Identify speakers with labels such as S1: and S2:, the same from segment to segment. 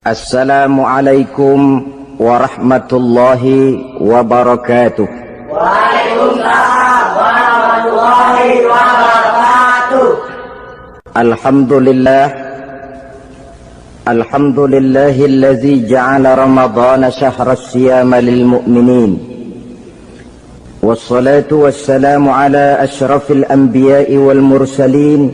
S1: Assalamualaikum warahmatullahi wabarakatuh.
S2: Waalaikumsalam warahmatullahi wabarakatuh.
S1: Alhamdulillahillazi ja'ala ramadhana syahra as-siyama lil mu'minin. Wassalatu wassalamu ala asyrafil anbiya'i wal mursalin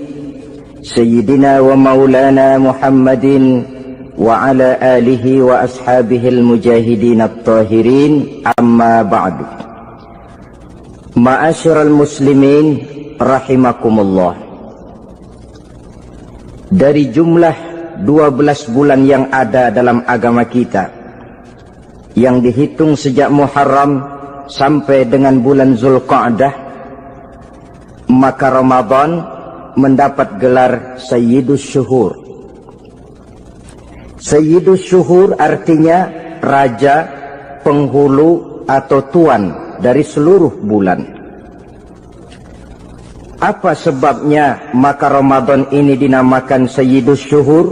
S1: sayyidina wa maulana Muhammadin wa ala alihi wa ashabihil mujahidin at-tahirin, amma ba'du. Ma'asyiral muslimin rahimakumullah. Dari jumlah 12 bulan yang ada dalam agama kita, yang dihitung sejak Muharram sampai dengan bulan Zulqa'dah, maka Ramadan mendapat gelar Sayyidus Syuhur. Sayyidus Syuhur artinya raja, penghulu atau tuan dari seluruh bulan. Apa sebabnya maka Ramadan ini dinamakan Sayyidus Syuhur?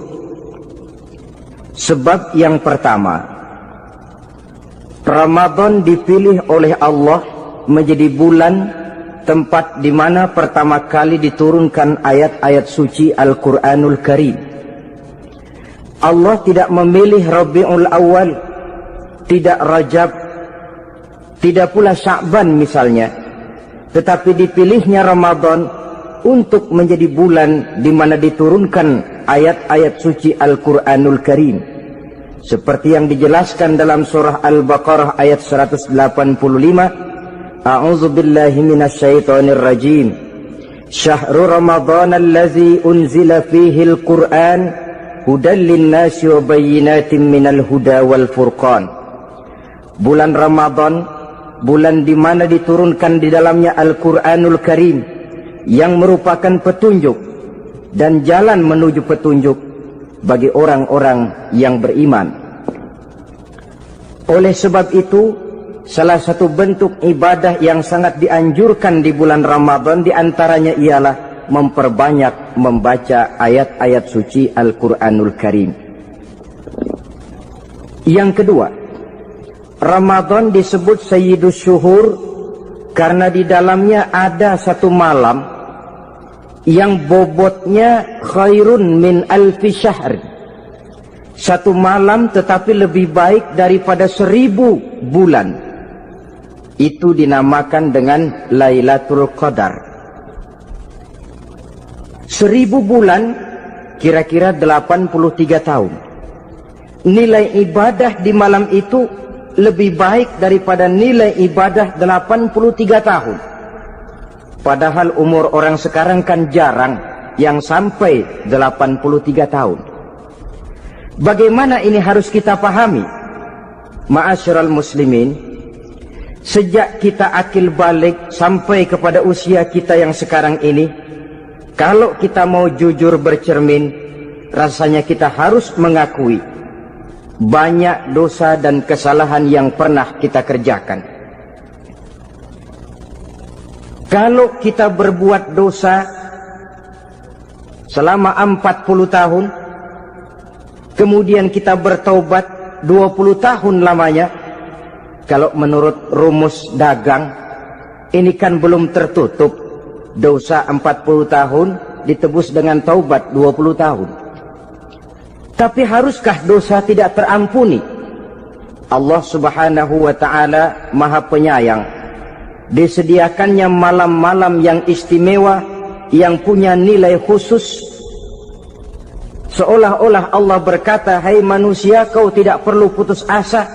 S1: Sebab yang pertama, Ramadan dipilih oleh Allah menjadi bulan tempat di mana pertama kali diturunkan ayat-ayat suci Al-Quranul Karim. Allah tidak memilih Rabiul Awal, tidak Rajab, tidak pula Sya'ban misalnya, tetapi dipilihnya Ramadan untuk menjadi bulan di mana diturunkan ayat-ayat suci Al-Quranul Karim, seperti yang dijelaskan dalam surah Al-Baqarah ayat 185. A'udzu billahi minasyaitonir rajim. Syahrul Ramadhan allazi unzila fihi al-Qur'an hudan linnasi wa bayyinatin minal huda wal furqan. Bulan Ramadan, bulan di mana diturunkan di dalamnya Al-Quranul Karim, yang merupakan petunjuk dan jalan menuju petunjuk bagi orang-orang yang beriman. Oleh sebab itu, salah satu bentuk ibadah yang sangat dianjurkan di bulan Ramadan diantaranya ialah memperbanyak membaca ayat-ayat suci Al-Quranul Karim. Yang kedua, Ramadan disebut Sayyidus Syuhur karena di dalamnya ada satu malam yang bobotnya khairun min alfi syahr. Satu malam tetapi lebih baik daripada 1000 bulan. Itu dinamakan dengan Lailatul Qadar. 1000 bulan kira-kira 83 tahun. Nilai ibadah di malam itu lebih baik daripada nilai ibadah 83 tahun. Padahal umur orang sekarang kan jarang yang sampai 83 tahun. Bagaimana ini harus kita pahami? Ma'asyiral muslimin, sejak kita akil balik sampai kepada usia kita yang sekarang ini, kalau kita mau jujur bercermin, rasanya kita harus mengakui banyak dosa dan kesalahan yang pernah kita kerjakan. Kalau kita berbuat dosa selama 40 tahun, kemudian kita bertaubat 20 tahun lamanya, kalau menurut rumus dagang, ini kan belum tertutup. Dosa 40 tahun ditebus dengan taubat 20 tahun. Tapi haruskah dosa tidak terampuni? Allah Subhanahu wa ta'ala Maha Penyayang. Disediakannya malam-malam yang istimewa, yang punya nilai khusus. Seolah-olah Allah berkata, hai manusia, kau tidak perlu putus asa.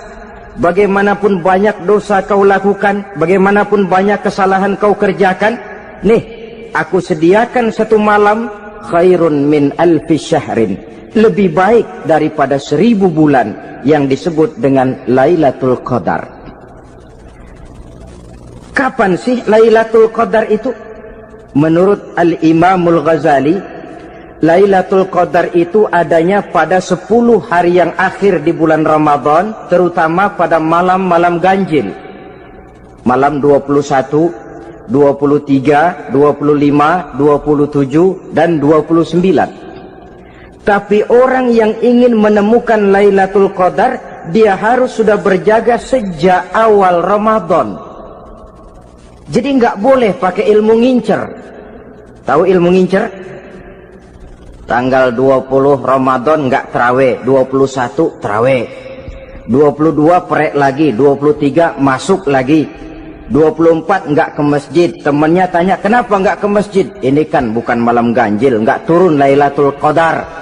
S1: Bagaimanapun banyak dosa kau lakukan, bagaimanapun banyak kesalahan kau kerjakan, nih, aku sediakan satu malam khairun min alfi syahrin, lebih baik daripada 1000 bulan yang disebut dengan Lailatul Qadar. Kapan sih Lailatul Qadar itu? Menurut Al-Imamul Ghazali, Lailatul Qadar itu adanya pada 10 hari yang akhir di bulan Ramadan, terutama pada malam-malam ganjil. Malam 21, 23, 25, 27, dan 29. Tapi orang yang ingin menemukan Lailatul Qadar, dia harus sudah berjaga sejak awal Ramadan. Jadi nggak boleh pakai ilmu ngincer. Tahu ilmu ngincer? Tanggal 20 Ramadan nggak terawih, 21 terawih, 22 perek lagi, 23 masuk lagi, 24 nggak ke masjid. Temennya tanya, kenapa nggak ke masjid? Ini kan bukan malam ganjil, nggak turun Lailatul Qadar.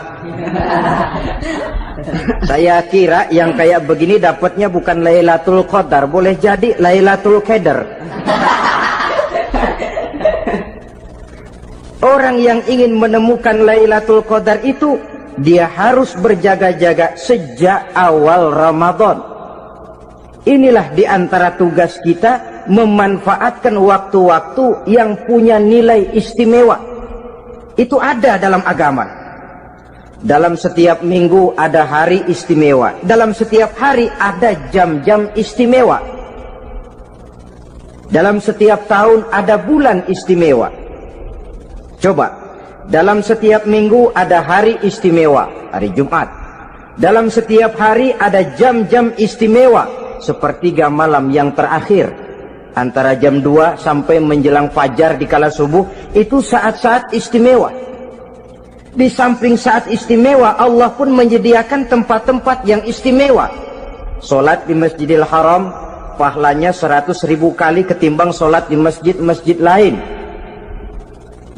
S1: Saya kira yang kayak begini dapatnya bukan Lailatul Qadar, boleh jadi Lailatul Qadar. Orang yang ingin menemukan Lailatul Qadar itu, dia harus berjaga-jaga sejak awal Ramadan. Inilah di antara tugas kita, memanfaatkan waktu-waktu yang punya nilai istimewa. Itu ada dalam agama. Dalam setiap minggu ada hari istimewa. Dalam setiap hari ada jam-jam istimewa. Dalam setiap tahun ada bulan istimewa. Coba, dalam setiap minggu ada hari istimewa, hari Jumat. Dalam setiap hari ada jam-jam istimewa, sepertiga malam yang terakhir. Antara jam 2 sampai menjelang fajar di kala subuh, itu saat-saat istimewa. Di samping saat istimewa, Allah pun menyediakan tempat-tempat yang istimewa. Solat di Masjidil Haram, pahalanya 100.000 kali ketimbang solat di masjid-masjid lain.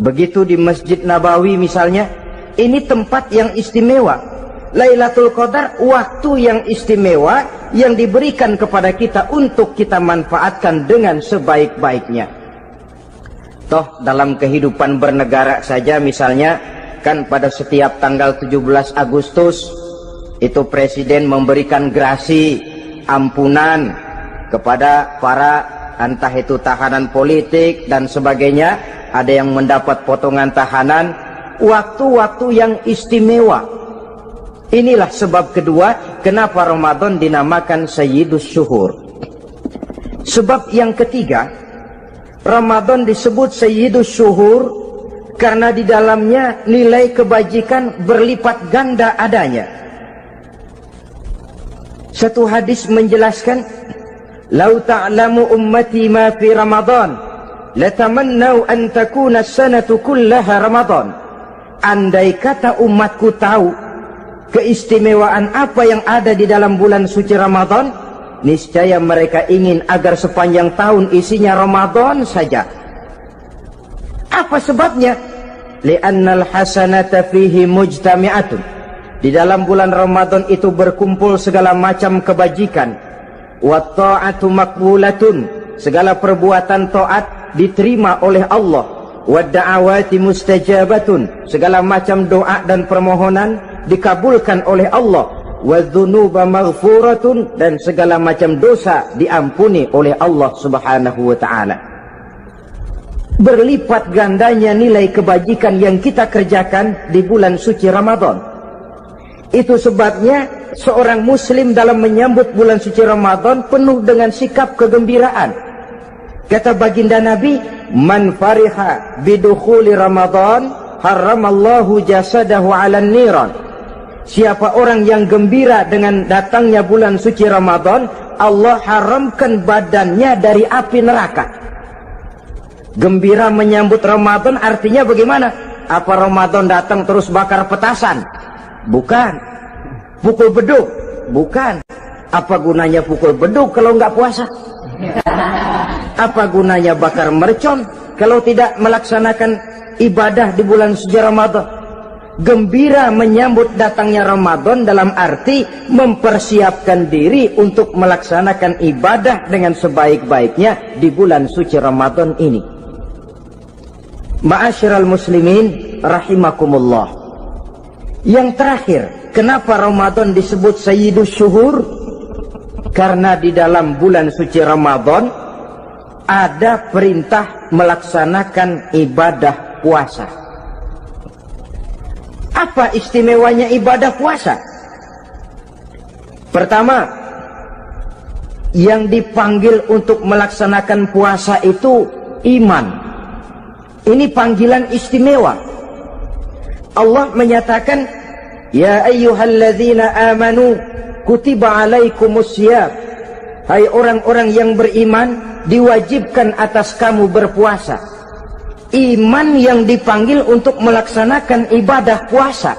S1: Begitu di Masjid Nabawi misalnya, ini tempat yang istimewa. Lailatul Qadar waktu yang istimewa yang diberikan kepada kita untuk kita manfaatkan dengan sebaik-baiknya. Toh dalam kehidupan bernegara saja misalnya, kan pada setiap tanggal 17 Agustus itu presiden memberikan grasi ampunan kepada para entah itu tahanan politik dan sebagainya. Ada yang mendapat potongan tahanan, waktu-waktu yang istimewa. Inilah sebab kedua kenapa Ramadan dinamakan Sayyidus Syuhur. Sebab yang ketiga, Ramadan disebut Sayyidus Syuhur karena di dalamnya nilai kebajikan berlipat ganda adanya. Satu hadis menjelaskan, "Lau ta'lamu ummati ma fi Ramadan, latamannau an takuna as-sanatu kullaha Ramadan." Andai kata umatku tahu keistimewaan apa yang ada di dalam bulan suci Ramadan, niscaya mereka ingin agar sepanjang tahun isinya Ramadan saja. Apa sebabnya? Li'annal hasanata fihi mujtami'atun. Di dalam bulan Ramadan itu berkumpul segala macam kebajikan. Wa ta'atu maqbulatun. Segala perbuatan taat diterima oleh Allah. Wa da'awati mustajabatun. Segala macam doa dan permohonan dikabulkan oleh Allah. Wa dzunuba maghfuratun. Dan segala macam dosa diampuni oleh Allah Subhanahu wa ta'ala. Berlipat gandanya nilai kebajikan yang kita kerjakan di bulan suci Ramadan. Itu sebabnya seorang muslim dalam menyambut bulan suci Ramadan penuh dengan sikap kegembiraan. Kata baginda Nabi, "Man fariha bidukhuli Ramadan, haramallahu jasadahu 'alan niran." Siapa orang yang gembira dengan datangnya bulan suci Ramadan, Allah haramkan badannya dari api neraka. Gembira menyambut Ramadan artinya bagaimana? Apa Ramadan datang terus bakar petasan? Bukan. Pukul beduk? Bukan. Apa gunanya pukul beduk kalau nggak puasa? Apa gunanya bakar mercon kalau tidak melaksanakan ibadah di bulan suci Ramadan? Gembira menyambut datangnya Ramadan dalam arti mempersiapkan diri untuk melaksanakan ibadah dengan sebaik-baiknya di bulan suci Ramadan ini. Ma'asyiral muslimin rahimakumullah. Yang terakhir, kenapa Ramadan disebut Sayyidus Syuhur? Karena di dalam bulan suci Ramadan ada perintah melaksanakan ibadah puasa. Apa istimewanya ibadah puasa? Pertama, yang dipanggil untuk melaksanakan puasa itu iman. Ini panggilan istimewa. Allah menyatakan, Ya ayyuhalladzina amanu kutiba alaikumusiyam. Hai orang-orang yang beriman, diwajibkan atas kamu berpuasa. Iman yang dipanggil untuk melaksanakan ibadah puasa.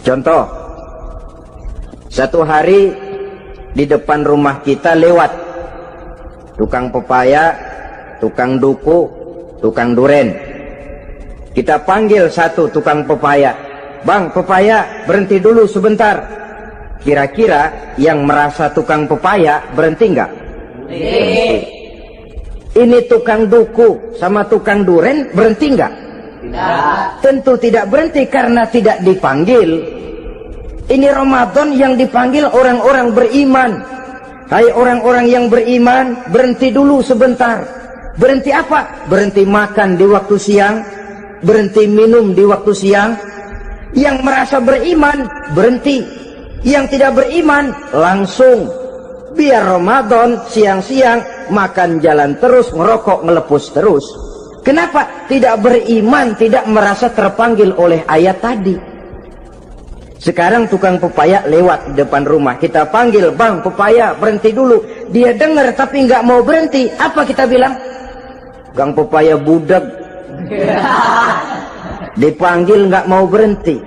S1: Contoh, satu hari di depan rumah kita lewat tukang pepaya, tukang duku, tukang duren. Kita panggil satu tukang pepaya, "Bang, pepaya, berhenti dulu sebentar." Kira-kira yang merasa tukang pepaya berhenti enggak? Berhenti. Ini tukang duku sama tukang duren berhenti enggak? Tidak. Tentu tidak berhenti karena tidak dipanggil. Ini Ramadan yang dipanggil orang-orang beriman. Hai orang-orang yang beriman, berhenti dulu sebentar. Berhenti apa? Berhenti makan di waktu siang, berhenti minum di waktu siang. Yang merasa beriman berhenti, yang tidak beriman langsung. Biar Ramadan siang-siang makan jalan terus, ngerokok ngelepus terus. Kenapa? Tidak beriman, tidak merasa terpanggil oleh ayat tadi. Sekarang tukang pepaya lewat di depan rumah, kita panggil, "Bang, pepaya, berhenti dulu." Dia dengar tapi nggak mau berhenti. Apa kita bilang? "Gang pepaya budak." Dipanggil nggak mau berhenti.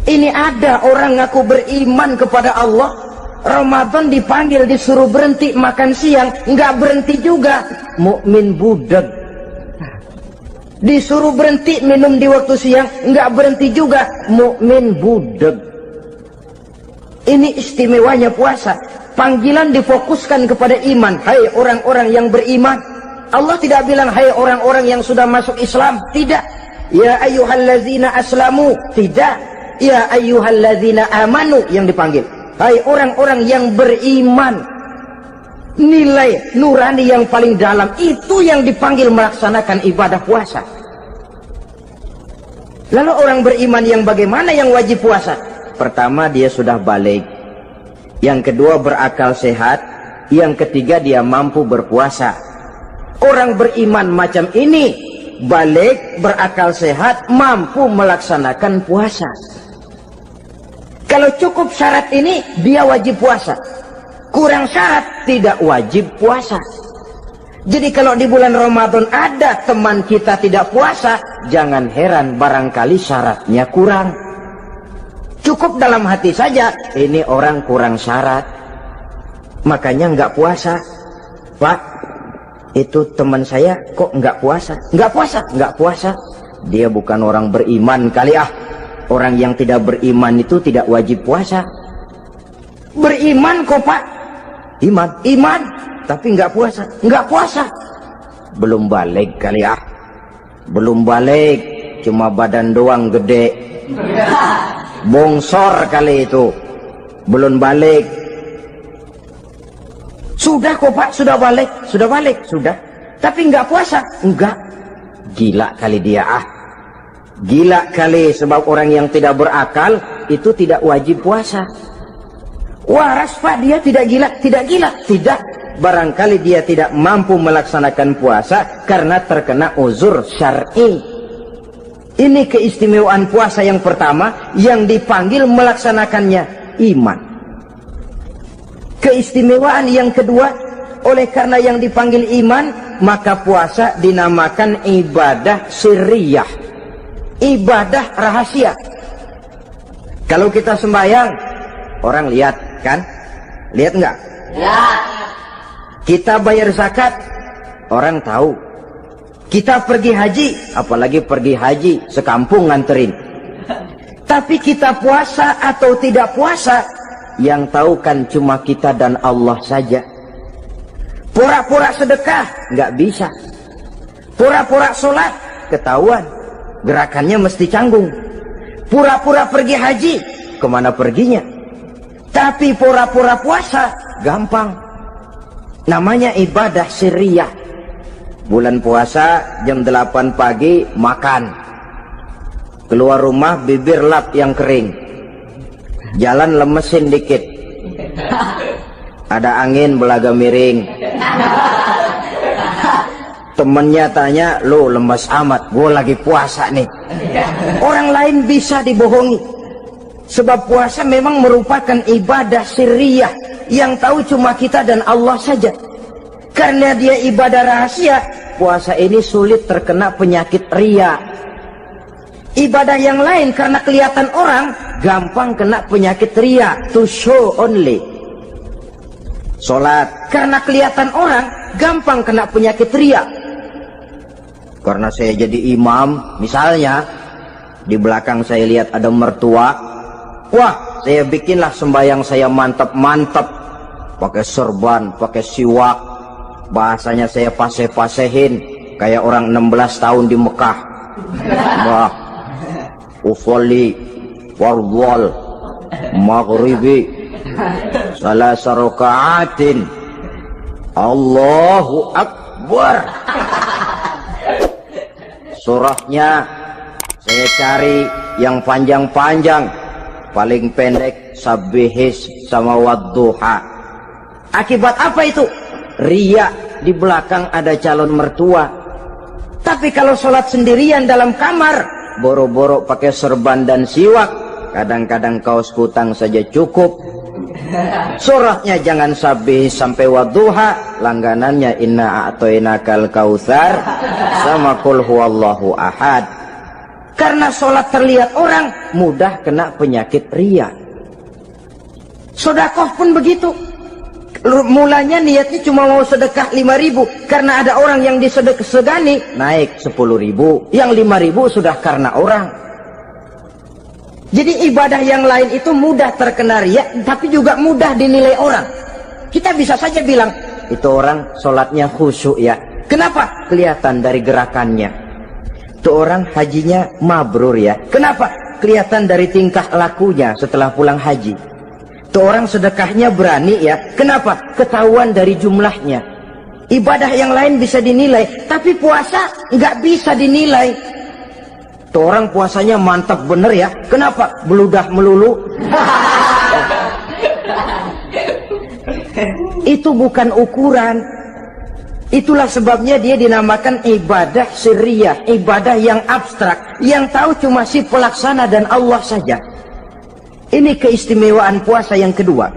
S1: Ini ada orang ngaku beriman kepada Allah, Ramadan dipanggil disuruh berhenti makan siang, nggak berhenti juga. Mukmin budak. Disuruh berhenti minum di waktu siang, nggak berhenti juga. Mukmin budak. Ini istimewanya puasa. Panggilan difokuskan kepada iman. Hai orang-orang yang beriman. Allah tidak bilang hai orang-orang yang sudah masuk Islam. Tidak. Ya ayyuhallazina aslamu. Tidak. Ya ayyuhallazina amanu yang dipanggil. Hai orang-orang yang beriman. Nilai nurani yang paling dalam itu yang dipanggil melaksanakan ibadah puasa. Lalu orang beriman yang bagaimana yang wajib puasa? Pertama, dia sudah balik. Yang kedua, berakal sehat. Yang ketiga, dia mampu berpuasa. Orang beriman macam ini balik, berakal sehat, mampu melaksanakan puasa. Kalau cukup syarat ini, dia wajib puasa. Kurang syarat, tidak wajib puasa. Jadi kalau di bulan Ramadan ada teman kita tidak puasa, jangan heran barangkali syaratnya kurang. Cukup dalam hati saja, ini orang kurang syarat, makanya nggak puasa. Pak, itu teman saya kok nggak puasa? Nggak puasa, nggak puasa. Dia bukan orang beriman kali ah. Orang yang tidak beriman itu tidak wajib puasa. Beriman kok Pak? Iman, tapi nggak puasa, nggak puasa. Belum balik kali ah. Belum balik, cuma badan doang gede. Bongsor kali itu. Belum balik. Sudah kok Pak, sudah balik, sudah. Tapi nggak puasa, enggak. Gila kali dia ah. Gila kali, sebab orang yang tidak berakal itu tidak wajib puasa. Waras Pak, dia tidak gila, tidak. Barangkali dia tidak mampu melaksanakan puasa karena terkena uzur syar'i. Ini keistimewaan puasa yang pertama yang dipanggil melaksanakannya iman. Keistimewaan yang kedua, oleh karena yang dipanggil iman, maka puasa dinamakan ibadah sirriyah. Ibadah rahasia. Kalau kita sembahyang, orang lihat kan? Lihat enggak? Lihat. Kita bayar zakat, orang tahu. Kita pergi haji, apalagi pergi haji, sekampung nganterin. Tapi kita puasa atau tidak puasa, yang tahu kan cuma kita dan Allah saja. Pura-pura sedekah, nggak bisa. Pura-pura sholat, ketahuan. Gerakannya mesti canggung. Pura-pura pergi haji, kemana perginya? Tapi pura-pura puasa, gampang. Namanya ibadah sirriyah. Bulan puasa jam 8 pagi makan. Keluar rumah bibir lap yang kering. Jalan lemesin dikit. Ada angin belaga miring. Temennya tanya, lo lemas amat, gue lagi puasa nih. Orang lain bisa dibohongi. Sebab puasa memang merupakan ibadah sirriyah yang tahu cuma kita dan Allah saja. Karena dia ibadah rahasia, puasa ini sulit terkena penyakit riya. Ibadah yang lain karena kelihatan orang, gampang kena penyakit riya, to show only. Sholat karena kelihatan orang, gampang kena penyakit riya. Karena saya jadi imam, misalnya di belakang saya lihat ada mertua, wah saya bikinlah sembahyang saya mantap-mantap, pakai serban, pakai siwak, bahasanya saya paseh-pasehin kayak orang 16 tahun di Mekah. Wah, usolli warwal maghribi salasa raka'atin Allahu Akbar. Surahnya saya cari yang panjang-panjang, paling pendek sabbihis sama wadduha. Akibat apa itu? Riya, di belakang ada calon mertua. Tapi kalau sholat sendirian dalam kamar, boro-boro pakai serban dan siwak, kadang-kadang kaos kutang saja cukup. Surahnya jangan sabbih sampai wadduha, langganannya inna a'toinakal kautsar sama qul huwallahu ahad. Karena sholat terlihat orang, mudah kena penyakit riya. Sedekah pun begitu. Mulanya niatnya cuma mau sedekah 5.000, karena ada orang yang disedekahani naik 10.000, yang 5.000 sudah karena orang. Jadi ibadah yang lain itu mudah terkena riya, tapi juga mudah dinilai orang. Kita bisa saja bilang, itu orang sholatnya khusyuk ya. Kenapa? Kelihatan dari gerakannya. Itu orang hajinya mabrur ya. Kenapa? Kelihatan dari tingkah lakunya setelah pulang haji. Itu orang sedekahnya berani ya. Kenapa? Ketahuan dari jumlahnya. Ibadah yang lain bisa dinilai, tapi puasa nggak bisa dinilai. Tuh orang puasanya mantap bener ya. Kenapa? Beludah melulu. Itu bukan ukuran. Itulah sebabnya dia dinamakan ibadah sirriyah, ibadah yang abstrak, yang tahu cuma si pelaksana dan Allah saja. Ini keistimewaan puasa yang kedua.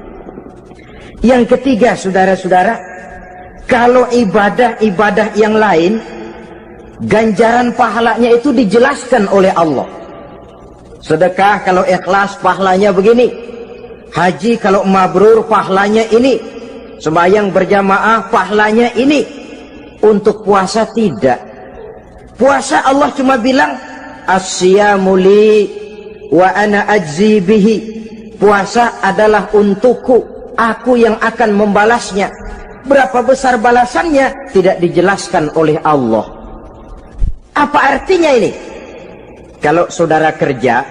S1: Yang ketiga, saudara-saudara, kalau ibadah-ibadah yang lain, ganjaran pahalanya itu dijelaskan oleh Allah. Sedekah kalau ikhlas pahalanya begini, haji kalau mabrur pahalanya ini, sembahyang berjamaah pahalanya ini. Untuk puasa tidak. Puasa Allah cuma bilang as-siyamu li wa ana ajzi bihi. Puasa adalah untukku, aku yang akan membalasnya. Berapa besar balasannya tidak dijelaskan oleh Allah. Apa artinya ini? Kalau saudara kerja,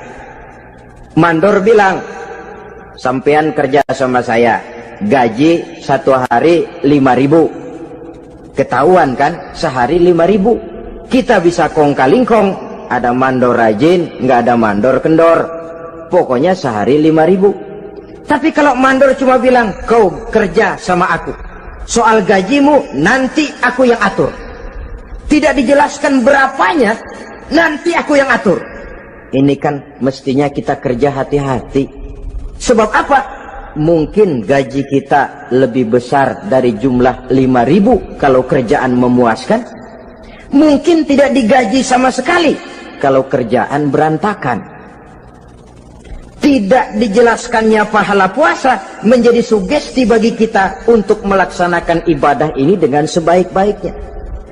S1: mandor bilang, sampean kerja sama saya, gaji satu hari 5.000. Ketahuan kan, sehari 5.000. Kita bisa kong kalingkong, ada mandor rajin, nggak ada mandor kendor. Pokoknya sehari 5.000. Tapi kalau mandor cuma bilang, kau kerja sama aku, soal gajimu nanti aku yang atur. Tidak dijelaskan berapanya, nanti aku yang atur. Ini kan mestinya kita kerja hati-hati. Sebab apa? Mungkin gaji kita lebih besar dari jumlah 5.000 kalau kerjaan memuaskan. Mungkin tidak digaji sama sekali kalau kerjaan berantakan. Tidak dijelaskannya pahala puasa menjadi sugesti bagi kita untuk melaksanakan ibadah ini dengan sebaik-baiknya.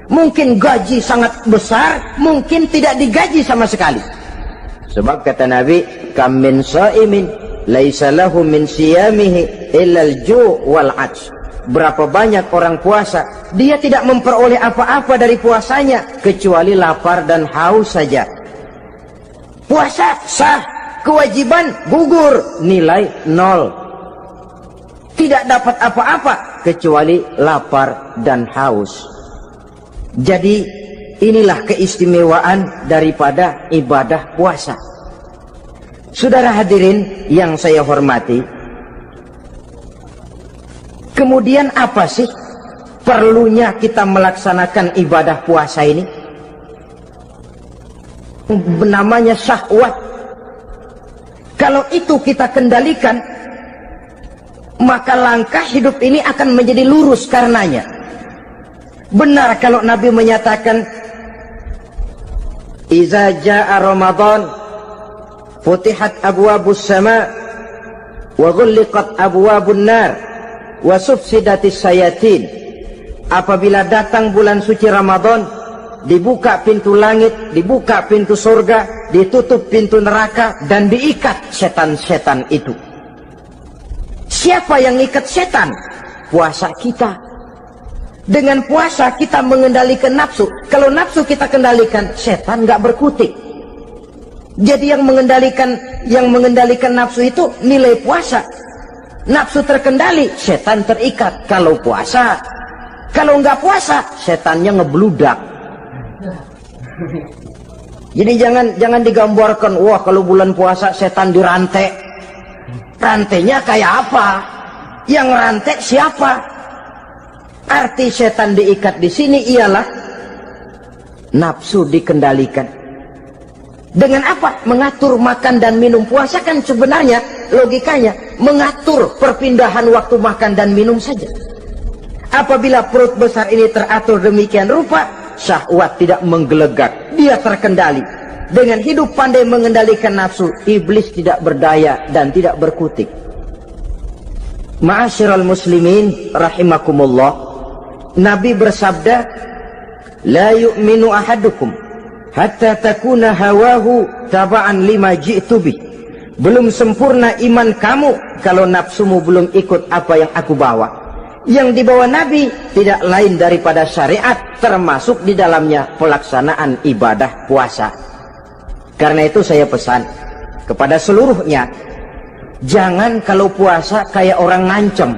S1: Mungkin gaji sangat besar, mungkin tidak digaji sama sekali. Sebab kata Nabi, kam min shaimin laisa lahu min siyamihi illa al-ju' wal 'atsh. Berapa banyak orang puasa, dia tidak memperoleh apa-apa dari puasanya kecuali lapar dan haus saja. Puasa sah, kewajiban gugur, nilai 0. Tidak dapat apa-apa kecuali lapar dan haus. Jadi inilah keistimewaan daripada ibadah puasa. Saudara hadirin yang saya hormati, kemudian apa sih perlunya kita melaksanakan ibadah puasa ini? Namanya syahwat. Kalau itu kita kendalikan, maka langkah hidup ini akan menjadi lurus karenanya. Benar kalau Nabi menyatakan, "Iza jaa Ramadan, futihat abwabus sama, wa ghulliqat abwabun nar, wa subsidatis sayatin." Apabila datang bulan suci Ramadan, dibuka pintu langit, dibuka pintu surga, ditutup pintu neraka, dan diikat setan-setan itu. Siapa yang ikat setan? Puasa kita. Dengan puasa kita mengendalikan nafsu. Kalau nafsu kita kendalikan, setan nggak berkutik. Jadi yang mengendalikan nafsu itu nilai puasa. Nafsu terkendali, setan terikat. Kalau puasa, kalau nggak puasa, setannya ngebludak. Jadi jangan digambarkan, wah kalau bulan puasa setan dirantai. Rantainya kayak apa? Yang rantai siapa? Arti setan diikat di sini ialah nafsu dikendalikan. Dengan apa? Mengatur makan dan minum. Puasa kan sebenarnya logikanya mengatur perpindahan waktu makan dan minum saja. Apabila perut besar ini teratur demikian rupa, syahwat tidak menggelegak, dia terkendali. Dengan hidup pandai mengendalikan nafsu, iblis tidak berdaya dan tidak berkutik. Ma'asyiral muslimin rahimakumullah, Nabi bersabda, "La yu'minu ahadukum hatta takuna hawahu taba'an lima ji'tu bih." Belum sempurna iman kamu kalau nafsumu belum ikut apa yang aku bawa. Yang dibawa Nabi tidak lain daripada syariat, termasuk di dalamnya pelaksanaan ibadah puasa. Karena itu saya pesan kepada seluruhnya, jangan kalau puasa kayak orang ngancem.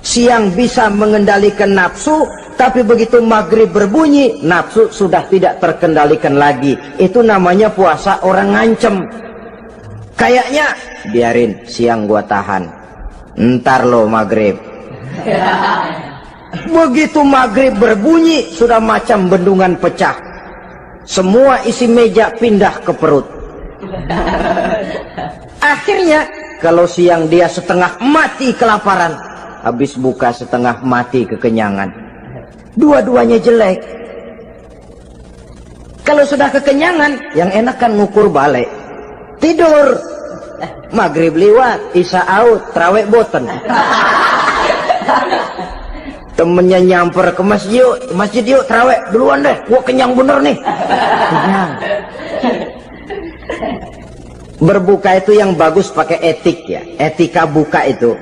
S1: Siang bisa mengendalikan nafsu, tapi begitu maghrib berbunyi, nafsu sudah tidak terkendalikan lagi. Itu namanya puasa orang ngancem. Kayaknya biarin siang gua tahan, ntar lo maghrib. Begitu maghrib berbunyi, sudah macam bendungan pecah. Semua isi meja pindah ke perut. Akhirnya kalau siang dia setengah mati kelaparan, habis buka setengah mati kekenyangan. Dua-duanya jelek. Kalau sudah kekenyangan, yang enak kan ngukur balik. Tidur. Maghrib liwat, isya out, trawek boten. Temennya nyamper ke masjid yuk terawih duluan deh, gua kenyang bener nih. Kenyang. Berbuka itu yang bagus pakai etik ya, etika buka itu.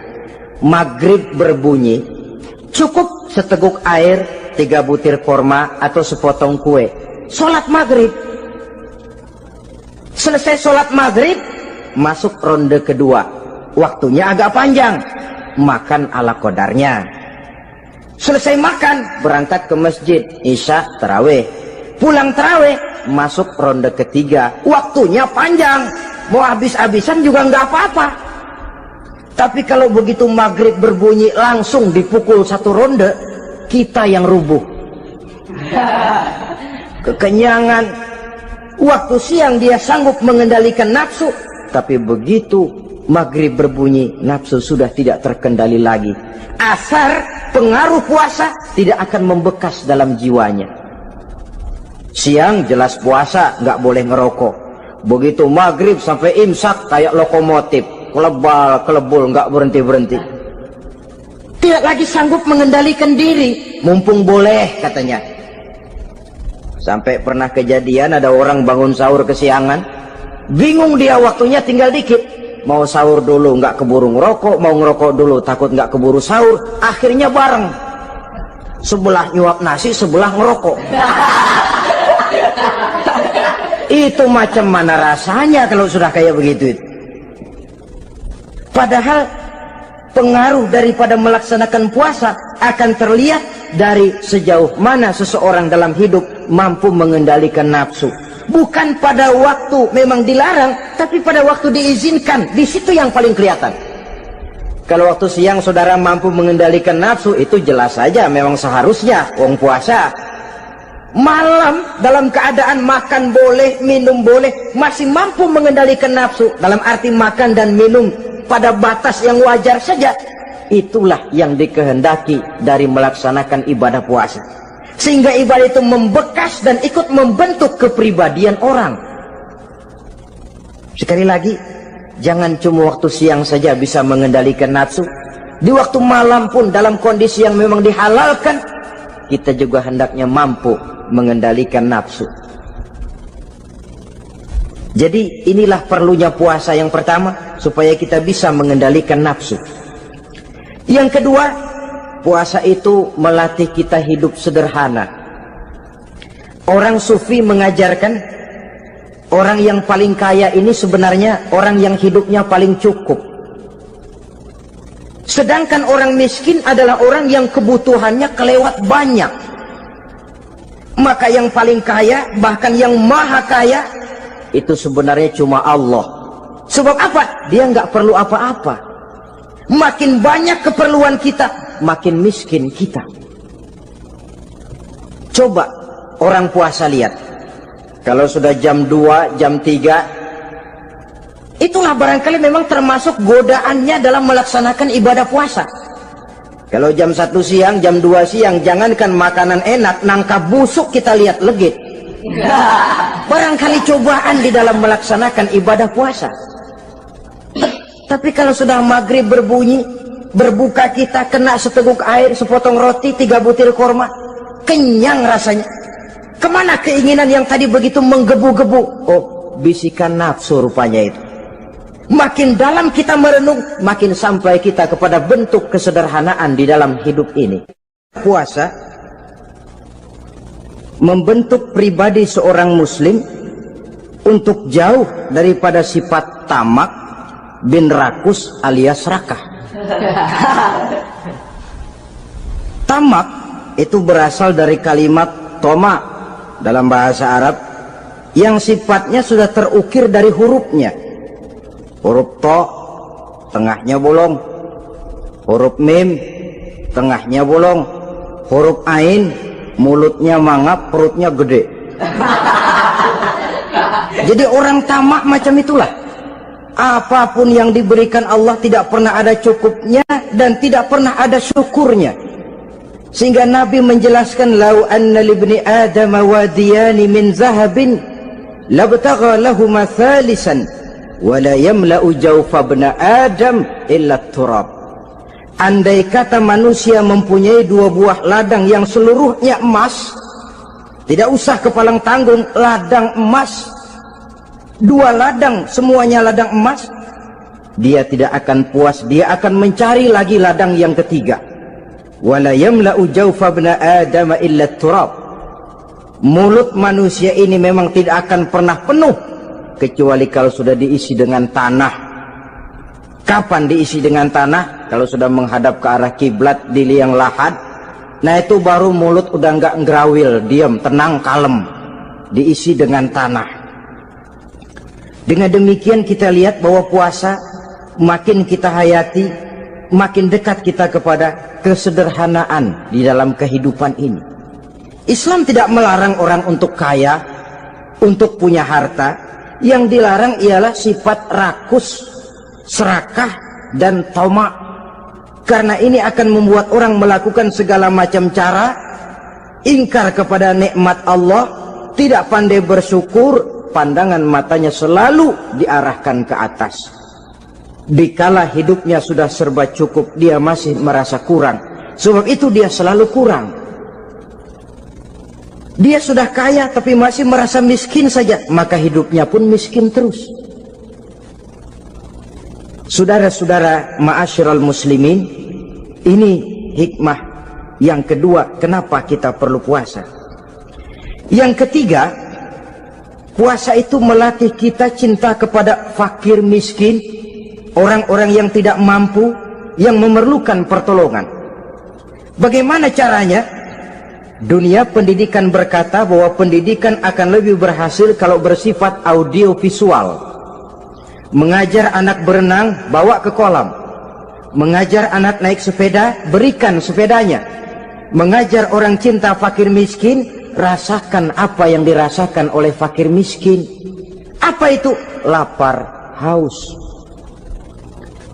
S1: Maghrib berbunyi, cukup seteguk air, 3 butir korma atau sepotong kue. Sholat maghrib. Selesai sholat maghrib, masuk ronde kedua. Waktunya agak panjang, makan ala qadarnya. Selesai makan, berangkat ke masjid, isya, tarawih. Pulang tarawih, masuk ronde ketiga. Waktunya panjang, mau habis-habisan juga nggak apa-apa. Tapi kalau begitu maghrib berbunyi langsung dipukul 1 ronde, kita yang rubuh. Kekenyangan. Waktu siang dia sanggup mengendalikan nafsu, tapi begitu maghrib berbunyi, nafsu sudah tidak terkendali lagi. Asar pengaruh puasa tidak akan membekas dalam jiwanya. Siang jelas puasa, nggak boleh ngerokok. Begitu maghrib sampai imsak kayak lokomotif, kelebul nggak berhenti-berhenti. Tidak lagi sanggup mengendalikan diri, mumpung boleh katanya. Sampai pernah kejadian ada orang bangun sahur kesiangan, bingung dia waktunya tinggal dikit. Mau sahur dulu nggak keburu ngerokok, mau ngerokok dulu takut nggak keburu sahur, akhirnya bareng. Sebelah nyuap nasi, sebelah ngerokok. Itu macam mana rasanya kalau sudah kayak begitu? Padahal pengaruh daripada melaksanakan puasa akan terlihat dari sejauh mana seseorang dalam hidup mampu mengendalikan nafsu. Bukan pada waktu memang dilarang, tapi pada waktu diizinkan. Di situ yang paling kelihatan. Kalau waktu siang saudara mampu mengendalikan nafsu, itu jelas saja memang seharusnya wong puasa. Malam dalam keadaan makan boleh, minum boleh, masih mampu mengendalikan nafsu, dalam arti makan dan minum pada batas yang wajar saja, itulah yang dikehendaki dari melaksanakan ibadah puasa. Sehingga ibadah itu membekas dan ikut membentuk kepribadian orang. Sekali lagi, jangan cuma waktu siang saja bisa mengendalikan nafsu. Di waktu malam pun dalam kondisi yang memang dihalalkan, kita juga hendaknya mampu mengendalikan nafsu. Jadi inilah perlunya puasa yang pertama, supaya kita bisa mengendalikan nafsu. Yang kedua, puasa itu melatih kita hidup sederhana. Orang sufi mengajarkan, orang yang paling kaya ini sebenarnya orang yang hidupnya paling cukup. Sedangkan orang miskin adalah orang yang kebutuhannya kelewat banyak. Maka yang paling kaya, bahkan yang maha kaya, itu sebenarnya cuma Allah. Sebab apa? Dia nggak perlu apa-apa. Makin banyak keperluan kita, makin miskin kita. Coba orang puasa lihat. Kalau sudah jam 2, jam 3, itulah barangkali memang termasuk godaannya dalam melaksanakan ibadah puasa. Kalau jam 1 siang, jam 2 siang, jangankan makanan enak, nangka busuk kita lihat legit. Barangkali cobaan di dalam melaksanakan ibadah puasa. Tapi kalau sudah maghrib berbunyi, berbuka kita kena seteguk air, sepotong roti, 3 butir korma, kenyang rasanya. Kemana keinginan yang tadi begitu menggebu-gebu? Oh, bisikan nafsu rupanya itu. Makin dalam kita merenung, makin sampai kita kepada bentuk kesederhanaan di dalam hidup ini. Puasa membentuk pribadi seorang muslim untuk jauh daripada sifat tamak bin rakus alias rakah. Tamak itu berasal dari kalimat toma dalam bahasa Arab, yang sifatnya sudah terukir dari hurufnya. Huruf to, tengahnya bolong. Huruf mim, tengahnya bolong. Huruf ain, mulutnya mangap, perutnya gede. Jadi orang tamak macam itulah. Apapun yang diberikan Allah tidak pernah ada cukupnya dan tidak pernah ada syukurnya. Sehingga Nabi menjelaskan, lau anna libni adama wadiyani min zahabin labtagha lahuma thalisan wala yamla'u jawfa ibn adam illa turab. Andai kata manusia mempunyai 2 buah ladang yang seluruhnya emas, tidak usah kepalang tanggung, ladang emas, 2 ladang semuanya ladang emas, dia tidak akan puas, dia akan mencari lagi ladang yang ketiga. Wala yamla'u jawfa ibn adam illa turab. Mulut manusia ini memang tidak akan pernah penuh kecuali kalau sudah diisi dengan tanah. Kapan diisi dengan tanah? Kalau sudah menghadap ke arah kiblat di liang lahat, nah itu baru mulut udah nggak ngerawil, diam, tenang, kalem, diisi dengan tanah. Dengan demikian kita lihat bahwa puasa makin kita hayati, makin dekat kita kepada kesederhanaan di dalam kehidupan ini. Islam tidak melarang orang untuk kaya, untuk punya harta. Yang dilarang ialah sifat rakus, serakah, dan tamak. Karena ini akan membuat orang melakukan segala macam cara, ingkar kepada nikmat Allah, tidak pandai bersyukur, pandangan matanya selalu diarahkan ke atas. Dikala hidupnya sudah serba cukup, dia masih merasa kurang. Sebab itu dia selalu kurang. Dia sudah kaya tapi masih merasa miskin saja, maka hidupnya pun miskin terus. Saudara-saudara ma'asyiral muslimin, ini hikmah yang kedua kenapa kita perlu puasa. Yang ketiga, puasa itu melatih kita cinta kepada fakir miskin, orang-orang yang tidak mampu, yang memerlukan pertolongan. Bagaimana caranya? Dunia pendidikan berkata bahwa pendidikan akan lebih berhasil kalau bersifat audio visual. Mengajar anak berenang, bawa ke kolam. Mengajar anak naik sepeda, berikan sepedanya. Mengajar orang cinta fakir miskin, rasakan apa yang dirasakan oleh fakir miskin. Apa itu? Lapar, haus.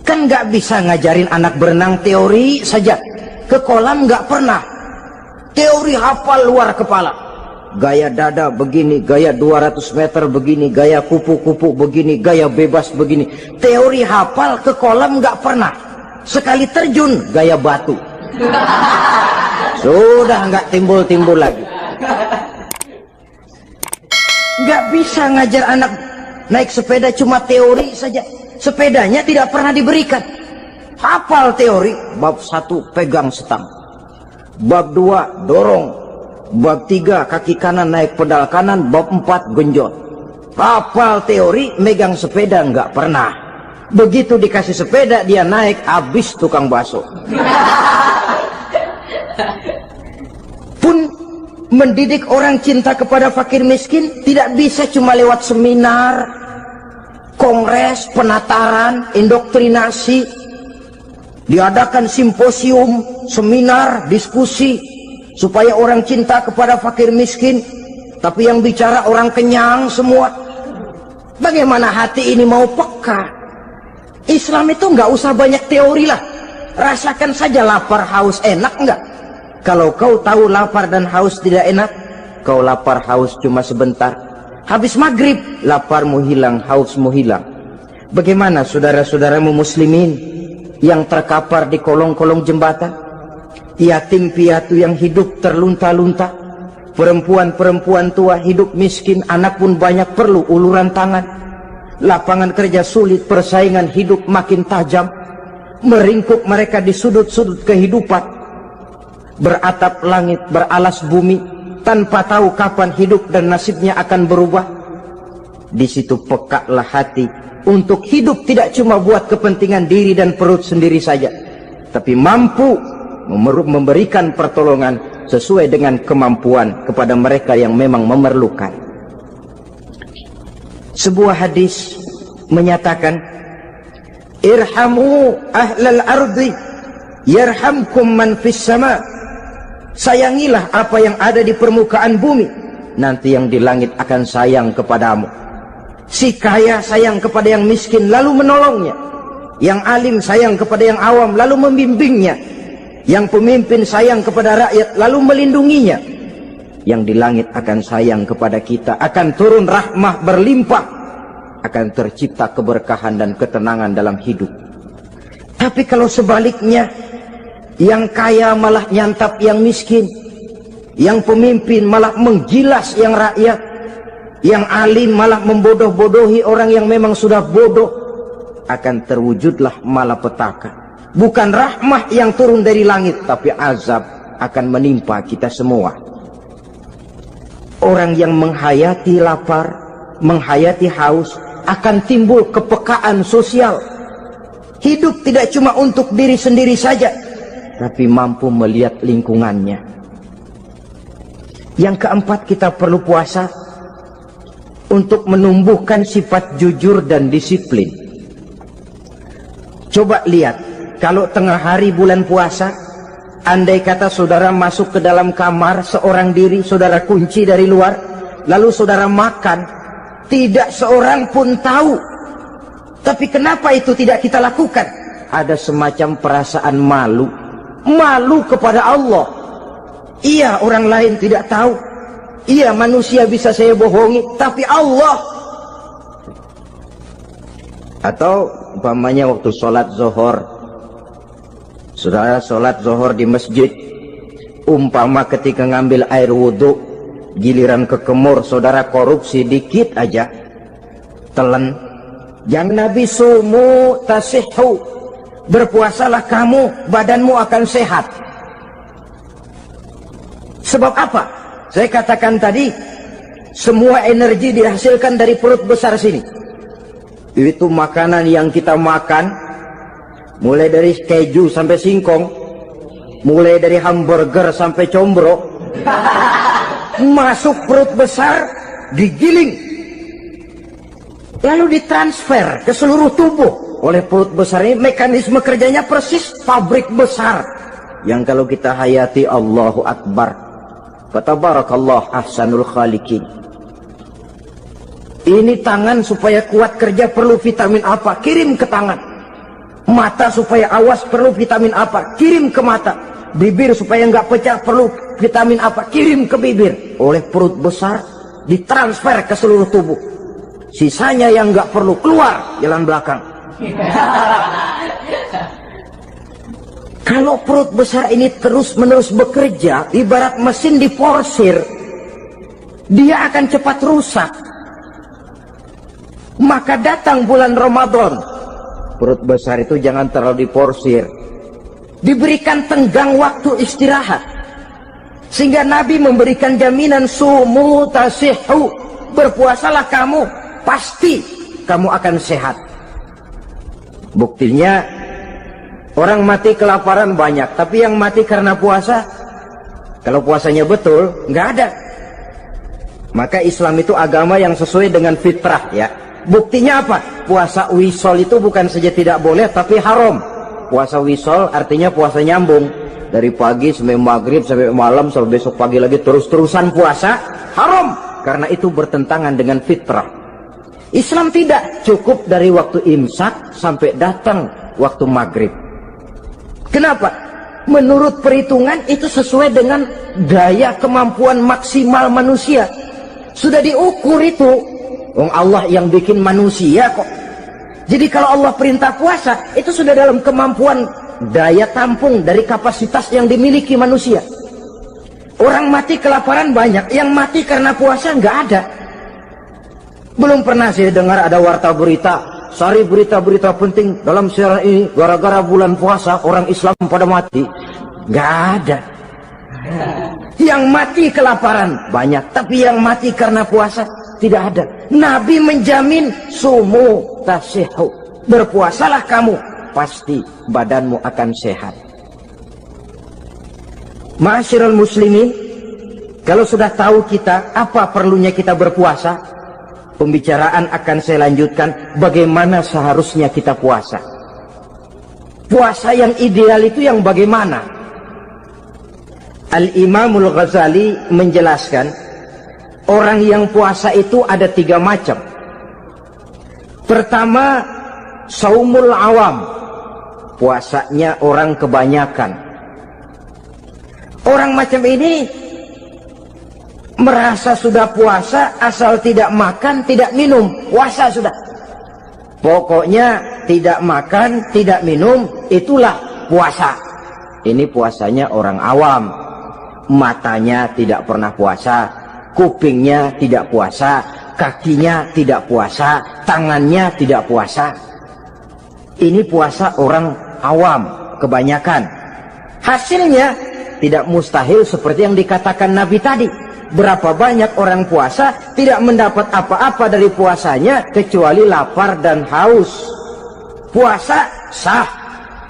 S1: Kan nggak bisa ngajarin anak berenang teori saja. Ke kolam nggak pernah. Teori hafal luar kepala. Gaya dada begini, gaya 200 meter begini, gaya kupu-kupu begini, gaya bebas begini. Teori hafal, ke kolam nggak pernah. Sekali terjun, gaya batu. Sudah nggak timbul-timbul lagi. Nggak bisa ngajar anak naik sepeda cuma teori saja. Sepedanya tidak pernah diberikan. Hafal teori, bab 1 pegang setang, bab 2 dorong, bab 3 kaki kanan naik pedal kanan, bab 4 genjot. Hafal teori, megang sepeda nggak pernah. Begitu dikasih sepeda dia naik, habis tukang bakso. Pun mendidik orang cinta kepada fakir miskin tidak bisa cuma lewat seminar, kongres, penataran, indoktrinasi. Diadakan simposium, seminar, diskusi supaya orang cinta kepada fakir miskin, tapi yang bicara orang kenyang semua. Bagaimana hati ini mau peka? Islam itu nggak usah banyak teori lah. Rasakan saja lapar, haus, enak nggak? Kalau kau tahu lapar dan haus tidak enak, kau lapar haus cuma sebentar. Habis maghrib, laparmu hilang, hausmu hilang. Bagaimana saudara-saudaramu muslimin yang terkapar di kolong-kolong jembatan? Yatim piatu yang hidup terlunta-lunta. Perempuan-perempuan tua hidup miskin, anak pun banyak perlu uluran tangan. Lapangan kerja sulit, persaingan hidup makin tajam. Meringkuk mereka di sudut-sudut kehidupan. Beratap langit, beralas bumi, tanpa tahu kapan hidup dan nasibnya akan berubah. Di situ pekalah hati untuk hidup tidak cuma buat kepentingan diri dan perut sendiri saja, tapi mampu memberikan pertolongan sesuai dengan kemampuan kepada mereka yang memang memerlukan. Sebuah hadis menyatakan, irhamu ahlal ardi yarhamkum man fis sama. Sayangilah apa yang ada di permukaan bumi, nanti yang di langit akan sayang kepadamu. Si kaya sayang kepada yang miskin lalu menolongnya. Yang alim sayang kepada yang awam lalu membimbingnya. Yang pemimpin sayang kepada rakyat lalu melindunginya. Yang di langit akan sayang kepada kita, akan turun rahmah berlimpah, akan tercipta keberkahan dan ketenangan dalam hidup. Tapi kalau sebaliknya, yang kaya malah nyantap yang miskin, yang pemimpin malah menggilas yang rakyat, yang alim malah membodoh-bodohi orang yang memang sudah bodoh, akan terwujudlah malapetaka. Bukan rahmah yang turun dari langit, tapi azab akan menimpa kita semua. Orang yang menghayati lapar, menghayati haus, akan timbul kepekaan sosial. Hidup tidak cuma untuk diri sendiri saja, tapi mampu melihat lingkungannya. Yang keempat, kita perlu puasa untuk menumbuhkan sifat jujur dan disiplin. Coba lihat, kalau tengah hari bulan puasa, andai kata saudara masuk ke dalam kamar seorang diri, saudara kunci dari luar, lalu saudara makan, tidak seorang pun tahu. Tapi kenapa itu tidak kita lakukan? Ada semacam perasaan malu. Malu kepada Allah. Iya, orang lain tidak tahu. Iya, manusia bisa saya bohongi, tapi Allah. Atau umpamanya waktu sholat zuhur, saudara sholat zuhur di masjid, umpama ketika ngambil air wudhu, giliran ke kemur, saudara korupsi dikit aja, telan. Yang Nabi sumu tasihhu, berpuasalah kamu, badanmu akan sehat. Sebab apa? Saya katakan tadi, semua energi dihasilkan dari perut besar sini. Itu makanan yang kita makan, mulai dari keju sampai singkong, mulai dari hamburger sampai combro, masuk perut besar, digiling, lalu ditransfer ke seluruh tubuh. Oleh perut besar ini mekanisme kerjanya persis pabrik besar yang kalau kita hayati, Allahu Akbar, fatabarakallah ahsanul khaliqin. Ini tangan supaya kuat kerja perlu vitamin apa, kirim ke tangan. Mata supaya awas perlu vitamin apa, kirim ke mata. Bibir supaya nggak pecah perlu vitamin apa, kirim ke bibir. Oleh perut besar ditransfer ke seluruh tubuh. Sisanya yang nggak perlu keluar jalan belakang. Kalau perut besar ini terus-menerus bekerja, ibarat mesin diporsir, dia akan cepat rusak. Maka datang bulan Ramadan, perut besar itu jangan terlalu diporsir, diberikan tenggang waktu istirahat. Sehingga Nabi memberikan jaminan, sumu tasihhu, berpuasalah kamu, pasti kamu akan sehat. Buktinya orang mati kelaparan banyak, tapi yang mati karena puasa, kalau puasanya betul, nggak ada. Maka Islam itu agama yang sesuai dengan fitrah, ya. Buktinya apa? Puasa wisol itu bukan saja tidak boleh, tapi haram. Puasa wisol artinya puasa nyambung, dari pagi sampai maghrib sampai malam sampai besok pagi lagi terus-terusan puasa, haram, karena itu bertentangan dengan fitrah. Islam tidak, cukup dari waktu imsak sampai datang waktu maghrib. Kenapa? Menurut perhitungan itu sesuai dengan daya kemampuan maksimal manusia. Sudah diukur itu. Allah yang bikin manusia kok. Jadi kalau Allah perintah puasa, itu sudah dalam kemampuan daya tampung dari kapasitas yang dimiliki manusia. Orang mati kelaparan banyak, yang mati karena puasa nggak ada. Belum pernah saya dengar ada warta berita, sari berita-berita penting dalam siaran ini, gara-gara bulan puasa orang Islam pada mati. Nggak ada. Yang mati kelaparan banyak, tapi yang mati karena puasa tidak ada. Nabi menjamin, sumu tasihhu, berpuasalah kamu, pasti badanmu akan sehat. Ma'asyiral muslimin, kalau sudah tahu kita apa perlunya kita berpuasa, pembicaraan akan saya lanjutkan bagaimana seharusnya kita puasa. Puasa yang ideal itu yang bagaimana? Al-Imamul Ghazali menjelaskan, orang yang puasa itu ada 3 macam. Pertama, saumul awam, puasanya orang kebanyakan. Orang macam ini merasa sudah puasa asal tidak makan, tidak minum, puasa sudah. Pokoknya tidak makan, tidak minum, itulah puasa. Ini puasanya orang awam. Matanya tidak pernah puasa, kupingnya tidak puasa, kakinya tidak puasa, tangannya tidak puasa. Ini puasa orang awam, kebanyakan. Hasilnya tidak mustahil seperti yang dikatakan Nabi tadi. Berapa banyak orang puasa tidak mendapat apa-apa dari puasanya kecuali lapar dan haus. Puasa sah,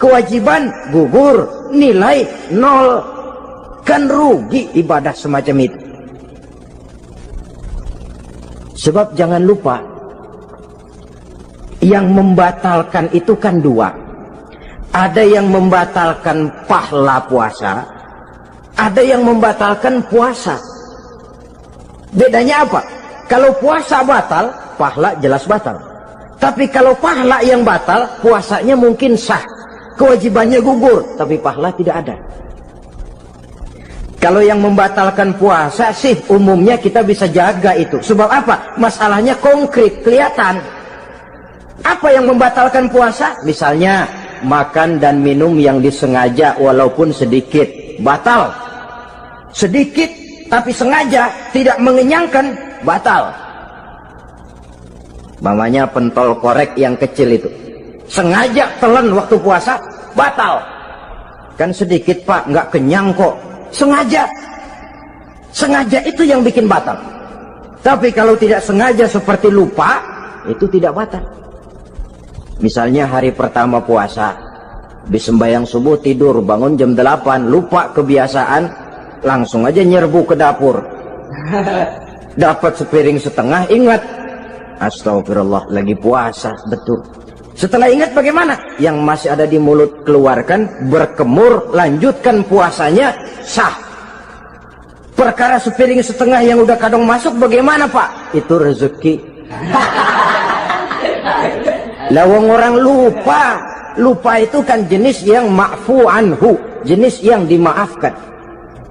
S1: kewajiban gugur, nilai 0. Kan rugi ibadah semacam itu. Sebab jangan lupa, yang membatalkan itu kan 2. Ada yang membatalkan pahala puasa, ada yang membatalkan puasa. Bedanya apa? Kalau puasa batal, pahala jelas batal. Tapi kalau pahala yang batal, puasanya mungkin sah, kewajibannya gugur, tapi pahala tidak ada. Kalau yang membatalkan puasa sih umumnya kita bisa jaga itu. Sebab apa? Masalahnya konkret, kelihatan. Apa yang membatalkan puasa? Misalnya makan dan minum yang disengaja walaupun sedikit, batal. Sedikit tapi sengaja tidak mengenyangkan, batal. Mamanya pentol korek yang kecil itu, sengaja telan waktu puasa, batal. Kan sedikit pak, nggak kenyang kok. Sengaja itu yang bikin batal. Tapi kalau tidak sengaja seperti lupa, itu tidak batal. Misalnya hari pertama puasa, habis sembahyang subuh tidur, bangun jam 8, lupa kebiasaan, langsung aja nyerbu ke dapur. Dapat sepiring setengah, ingat, astagfirullah lagi puasa, betul. Setelah ingat bagaimana? Yang masih ada di mulut keluarkan, berkemur, lanjutkan puasanya, sah. Perkara sepiring setengah yang udah kadang masuk bagaimana Pak? Itu rezeki. Lawang orang lupa. Lupa itu kan jenis yang ma'fu anhu, jenis yang dimaafkan.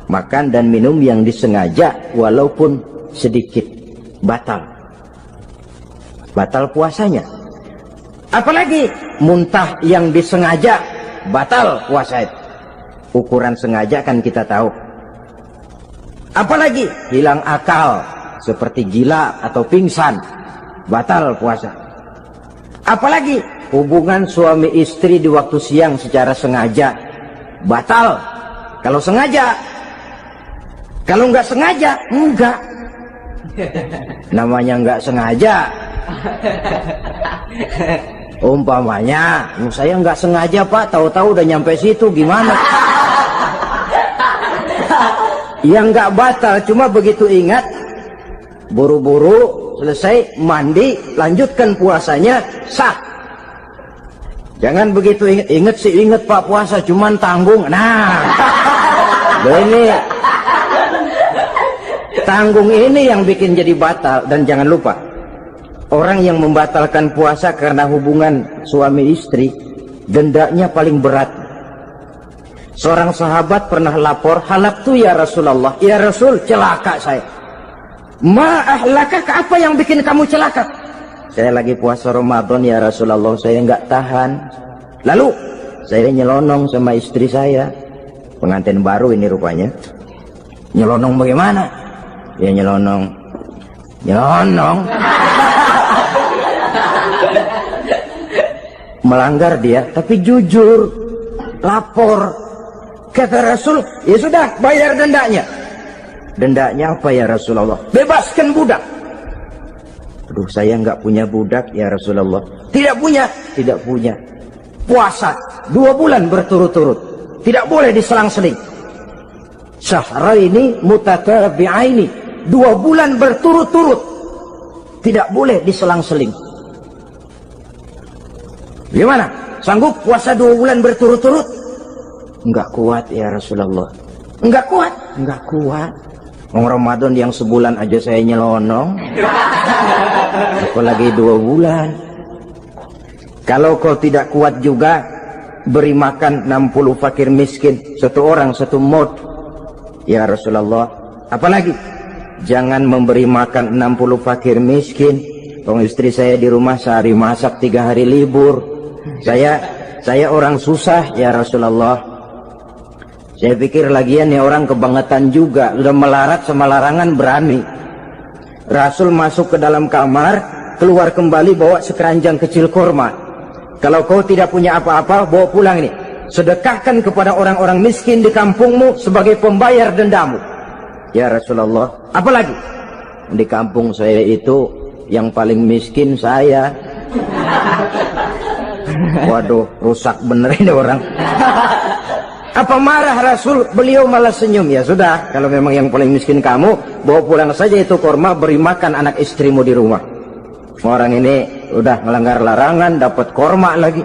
S1: Makan dan minum yang disengaja walaupun sedikit, batal. Batal puasanya. Apalagi muntah yang disengaja, batal puasa itu. Ukuran sengaja kan kita tahu. Apalagi hilang akal seperti gila atau pingsan, batal puasa. Apalagi hubungan suami istri di waktu siang secara sengaja, batal. Kalau sengaja. Kalau nggak sengaja, enggak. Namanya nggak sengaja. Umpamanya, saya nggak sengaja Pak, tahu-tahu udah nyampe situ, gimana? Yang nggak batal, cuma begitu ingat, buru-buru selesai mandi, lanjutkan puasanya, sah. Jangan begitu ingat sih, ingat Pak puasa, cuman tanggung. Nah, ini tanggung ini yang bikin jadi batal. Dan jangan lupa, orang yang membatalkan puasa karena hubungan suami istri, dendanya paling berat. Seorang sahabat pernah lapor, halaktu ya Rasulullah, ya Rasul, celaka saya. Ma ahlakak, apa yang bikin kamu celaka? Saya lagi puasa Ramadan ya Rasulullah, saya nggak tahan. Lalu saya nyelonong sama istri saya, pengantin baru ini rupanya. Nyelonong bagaimana? Ya nyelonong. Melanggar dia, tapi jujur, lapor. Kata Rasul, ya sudah, bayar dendanya. Dendanya apa ya Rasulullah? Bebaskan budak. Aduh, saya nggak punya budak ya Rasulullah. Tidak punya? Tidak punya. Puasa 2 bulan berturut-turut, tidak boleh diselang-seling. Syahraini mutatabi'aini, 2 bulan berturut-turut, tidak boleh diselang-seling. Gimana? Sanggup puasa 2 bulan berturut-turut? Enggak kuat ya Rasulullah. Enggak kuat? Enggak kuat. Ramadan yang sebulan aja saya nyelonong, apalagi 2 bulan. Kalau kau tidak kuat juga, beri makan 60 fakir miskin, 1 orang 1 mod ya Rasulullah. Apalagi jangan memberi makan 60 fakir miskin. Kalau istri saya di rumah sehari masak, 3 hari libur. Saya orang susah ya Rasulullah. Saya pikir lagian ya orang kebangetan juga, udah melarat sama larangan berani. Rasul masuk ke dalam kamar, keluar kembali bawa sekeranjang kecil kurma. Kalau kau tidak punya apa-apa, bawa pulang ini. Sedekahkan kepada orang-orang miskin di kampungmu sebagai pembayar dendamu. Ya Rasulullah. Apalagi di kampung saya itu yang paling miskin saya. Waduh, rusak bener ini orang. Apa marah Rasul? Beliau malah senyum. Ya sudah, kalau memang yang paling miskin kamu, bawa pulang saja itu kurma, beri makan anak istrimu di rumah. Orang ini udah melanggar larangan, dapat kurma lagi.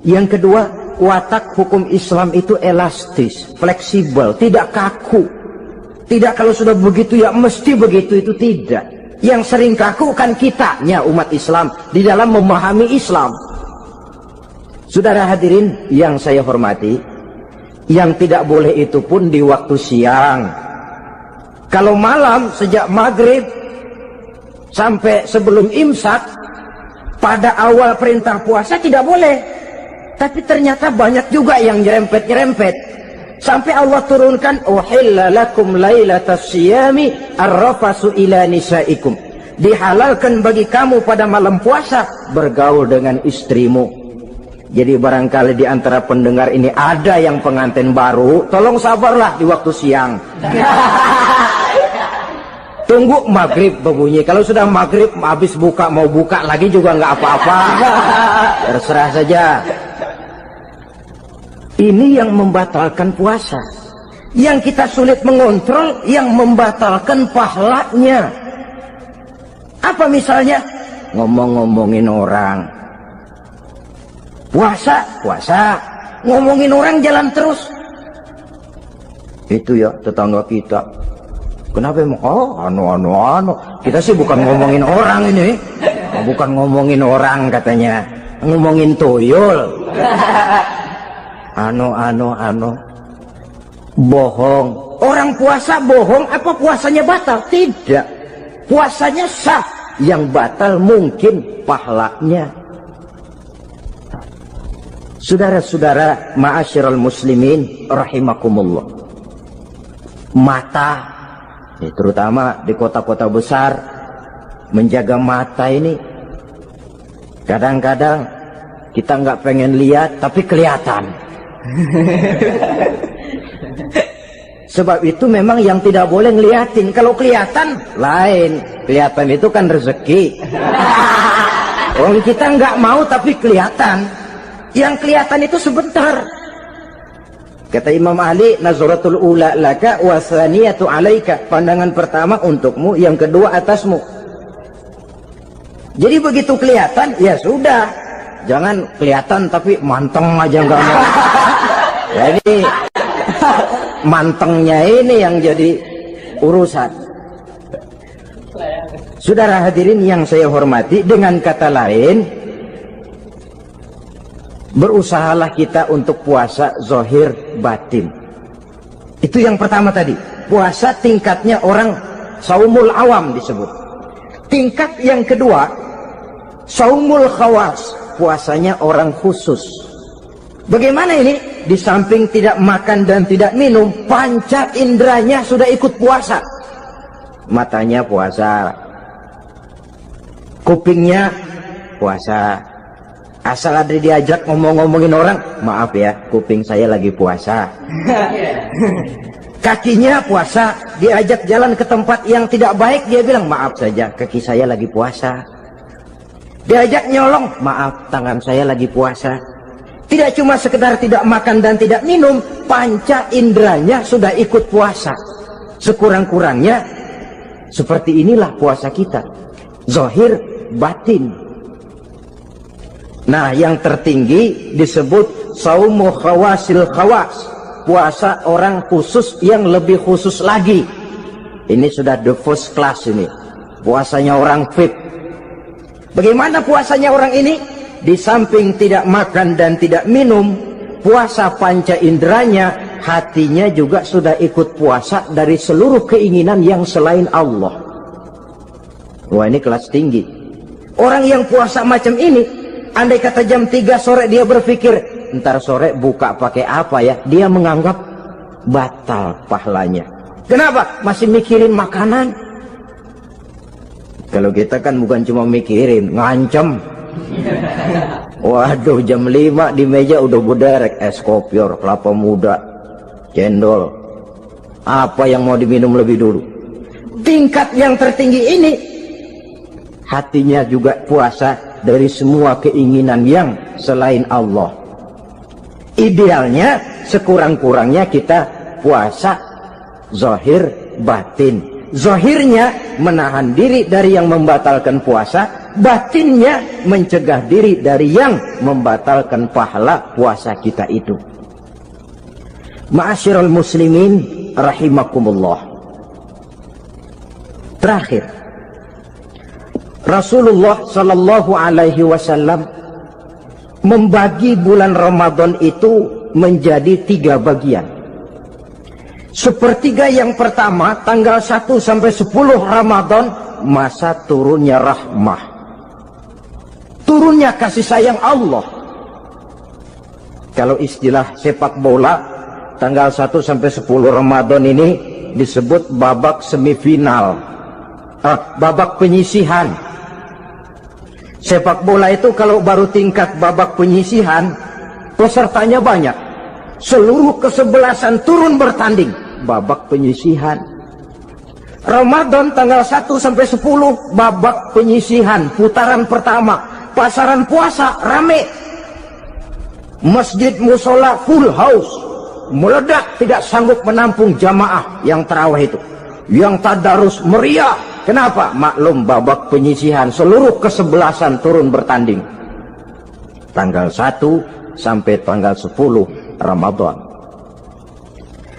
S1: Yang kedua, watak hukum Islam itu elastis, fleksibel, tidak kaku. Tidak kalau sudah begitu ya mesti begitu, itu tidak. Yang sering kaku kan kitanya umat Islam di dalam memahami Islam. Saudara hadirin yang saya hormati, yang tidak boleh itu pun di waktu siang. Kalau malam sejak maghrib sampai sebelum imsak, pada awal perintah puasa tidak boleh. Tapi ternyata banyak juga yang nyerempet-nyerempet. Sampai Allah turunkan, uhilla lakum lailatas siyami arrafasu ila nisaikum. Dihalalkan bagi kamu pada malam puasa bergaul dengan istrimu. Jadi barangkali di antara pendengar ini ada yang pengantin baru, tolong sabarlah di waktu siang. Tunggu maghrib berbunyi. Kalau sudah maghrib habis buka, mau buka lagi juga nggak apa-apa. Terserah saja. Ini yang membatalkan puasa. Yang kita sulit mengontrol, yang membatalkan pahalanya. Apa misalnya? Ngomong-ngomongin orang. Puasa. Ngomongin orang jalan terus. Itu ya tetangga kita. Kenapa emang? Oh, anu. Kita sih bukan ngomongin orang ini. Bukan ngomongin orang katanya. Ngomongin tuyul. Anu. Bohong. Orang puasa bohong apa puasanya batal? Tidak. Puasanya sah. Yang batal mungkin pahalanya. Saudara-saudara ma'asyiral muslimin rahimakumullah. Mata, terutama di kota-kota besar, menjaga mata ini kadang-kadang kita nggak pengen lihat tapi kelihatan. Sebab itu memang yang tidak boleh ngeliatin. Kalau kelihatan lain, kelihatan itu kan rezeki. Orang kita nggak mau tapi kelihatan. Yang kelihatan itu sebentar. Kata Imam Ali, nazaratul ula laka wa tsaniyatu alaika. Pandangan pertama untukmu, yang kedua atasmu. Jadi begitu kelihatan, ya sudah. Jangan kelihatan tapi manteng aja enggak mau. Jadi mantengnya ini yang jadi urusan. Saudara hadirin yang saya hormati, dengan kata lain, berusahalah kita untuk puasa zahir batin. Itu yang pertama tadi. Puasa tingkatnya orang saumul awam disebut. Tingkat yang kedua, saumul khawas. Puasanya orang khusus. Bagaimana ini? Di samping tidak makan dan tidak minum, panca inderanya sudah ikut puasa. Matanya puasa, kupingnya puasa. Asal ada diajak ngomong-ngomongin orang, maaf ya, kuping saya lagi puasa. Kakinya puasa, diajak jalan ke tempat yang tidak baik, dia bilang maaf saja, kaki saya lagi puasa. Diajak nyolong, maaf, tangan saya lagi puasa. Tidak cuma sekedar tidak makan dan tidak minum, panca inderanya sudah ikut puasa. Sekurang-kurangnya seperti inilah puasa kita, zahir batin. Nah, yang tertinggi disebut saumu khawasil khawas, puasa orang khusus yang lebih khusus lagi. Ini sudah the first class ini, puasanya orang VIP. Bagaimana puasanya orang ini? Di samping tidak makan dan tidak minum, puasa panca inderanya, hatinya juga sudah ikut puasa dari seluruh keinginan yang selain Allah. Wah, ini kelas tinggi. Orang yang puasa macam ini, andai kata jam 3 sore dia berpikir, ntar sore buka pakai apa ya, dia menganggap batal pahalanya. Kenapa? Masih mikirin makanan. Kalau kita kan bukan cuma mikirin, ngancem. Waduh, jam 5 di meja udah berderek es kopior, kelapa muda, cendol. Apa yang mau diminum lebih dulu? Tingkat yang tertinggi ini, hatinya juga puasa dari semua keinginan yang selain Allah. Idealnya sekurang-kurangnya kita puasa zahir batin. Zahirnya menahan diri dari yang membatalkan puasa, batinnya mencegah diri dari yang membatalkan pahala puasa kita itu. Ma'asyiral muslimin rahimakumullah. Terakhir, Rasulullah sallallahu alaihi wasallam membagi bulan Ramadan itu menjadi 3 bagian. Sepertiga yang pertama, tanggal 1 sampai 10 Ramadan, masa turunnya rahmah, turunnya kasih sayang Allah. Kalau istilah sepak bola, tanggal 1 sampai 10 Ramadan ini disebut babak semifinal, babak penyisihan. Sepak bola itu kalau baru tingkat babak penyisihan, pesertanya banyak, seluruh kesebelasan turun bertanding, babak penyisihan. Ramadan tanggal 1 sampai 10 babak penyisihan, putaran pertama, pasaran puasa rame, masjid musola full house, meledak, tidak sanggup menampung jamaah yang tarawih itu, yang tadarus meriah. Kenapa? Maklum babak penyisihan, seluruh kesebelasan turun bertanding. tanggal 1 sampai tanggal 10 Ramadan.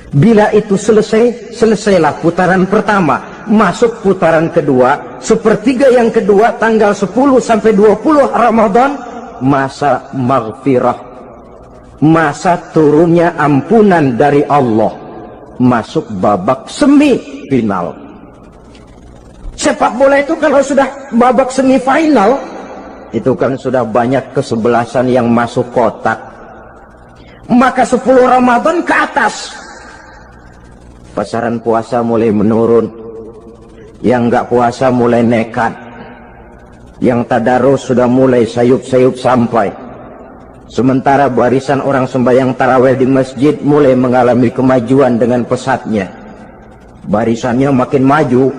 S1: Bila itu selesai, selesailah putaran pertama, masuk putaran kedua, sepertiga yang kedua tanggal 10 sampai 20 Ramadan, masa maghfirah, masa turunnya ampunan dari Allah, masuk babak semifinal. Sepak bola itu kalau sudah babak semifinal, itu kan sudah banyak kesebelasan yang masuk kotak. Maka 10 Ramadan ke atas, pasaran puasa mulai menurun. Yang enggak puasa mulai nekat. Yang tadarus sudah mulai sayup-sayup sampai. Sementara barisan orang sembahyang tarawih di masjid mulai mengalami kemajuan dengan pesatnya. Barisannya makin maju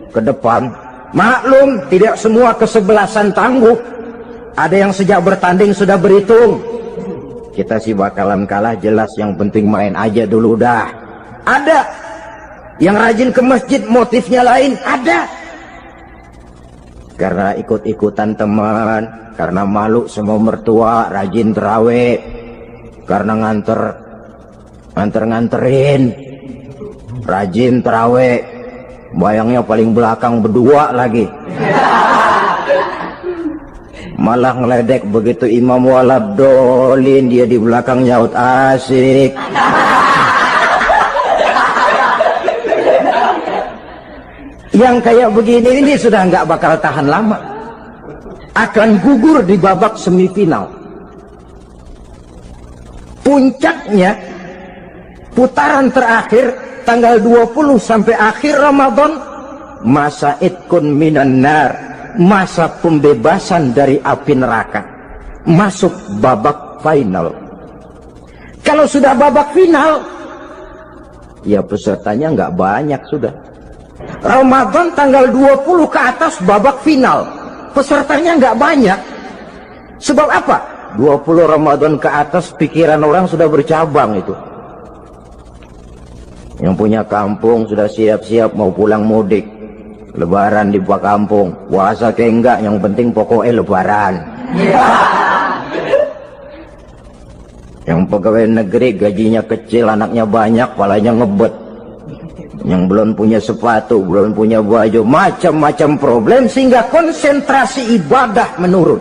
S1: ke depan. Maklum, tidak semua kesebelasan tangguh. Ada yang sejak bertanding sudah berhitung. Kita sih bakalan kalah jelas, yang penting main aja dulu dah. Ada yang rajin ke masjid, motifnya lain, ada. Karena ikut-ikutan teman, karena malu sama mertua, rajin terawih, karena nganterin, rajin terawih, bayangnya paling belakang berdua lagi. Malah ngeledek begitu imam waladolin, dia di belakang nyaut asik. Yang kayak begini ini sudah nggak bakal tahan lama, akan gugur di babak semifinal. Puncaknya putaran terakhir tanggal 20 sampai akhir Ramadan, masa itkun minan nar, masa pembebasan dari api neraka, masuk babak final. Kalau sudah babak final, ya pesertanya nggak banyak sudah. Ramadan tanggal 20 ke atas babak final, pesertanya nggak banyak. Sebab apa? 20 Ramadan ke atas pikiran orang sudah bercabang itu. Yang punya kampung sudah siap-siap mau pulang mudik, lebaran di buah kampung, puasa ke enggak, yang penting pokoknya lebaran. Yang pegawai negeri gajinya kecil, anaknya banyak, palanya ngebet. Yang belum punya sepatu, belum punya baju, macam-macam problem, sehingga konsentrasi ibadah menurun.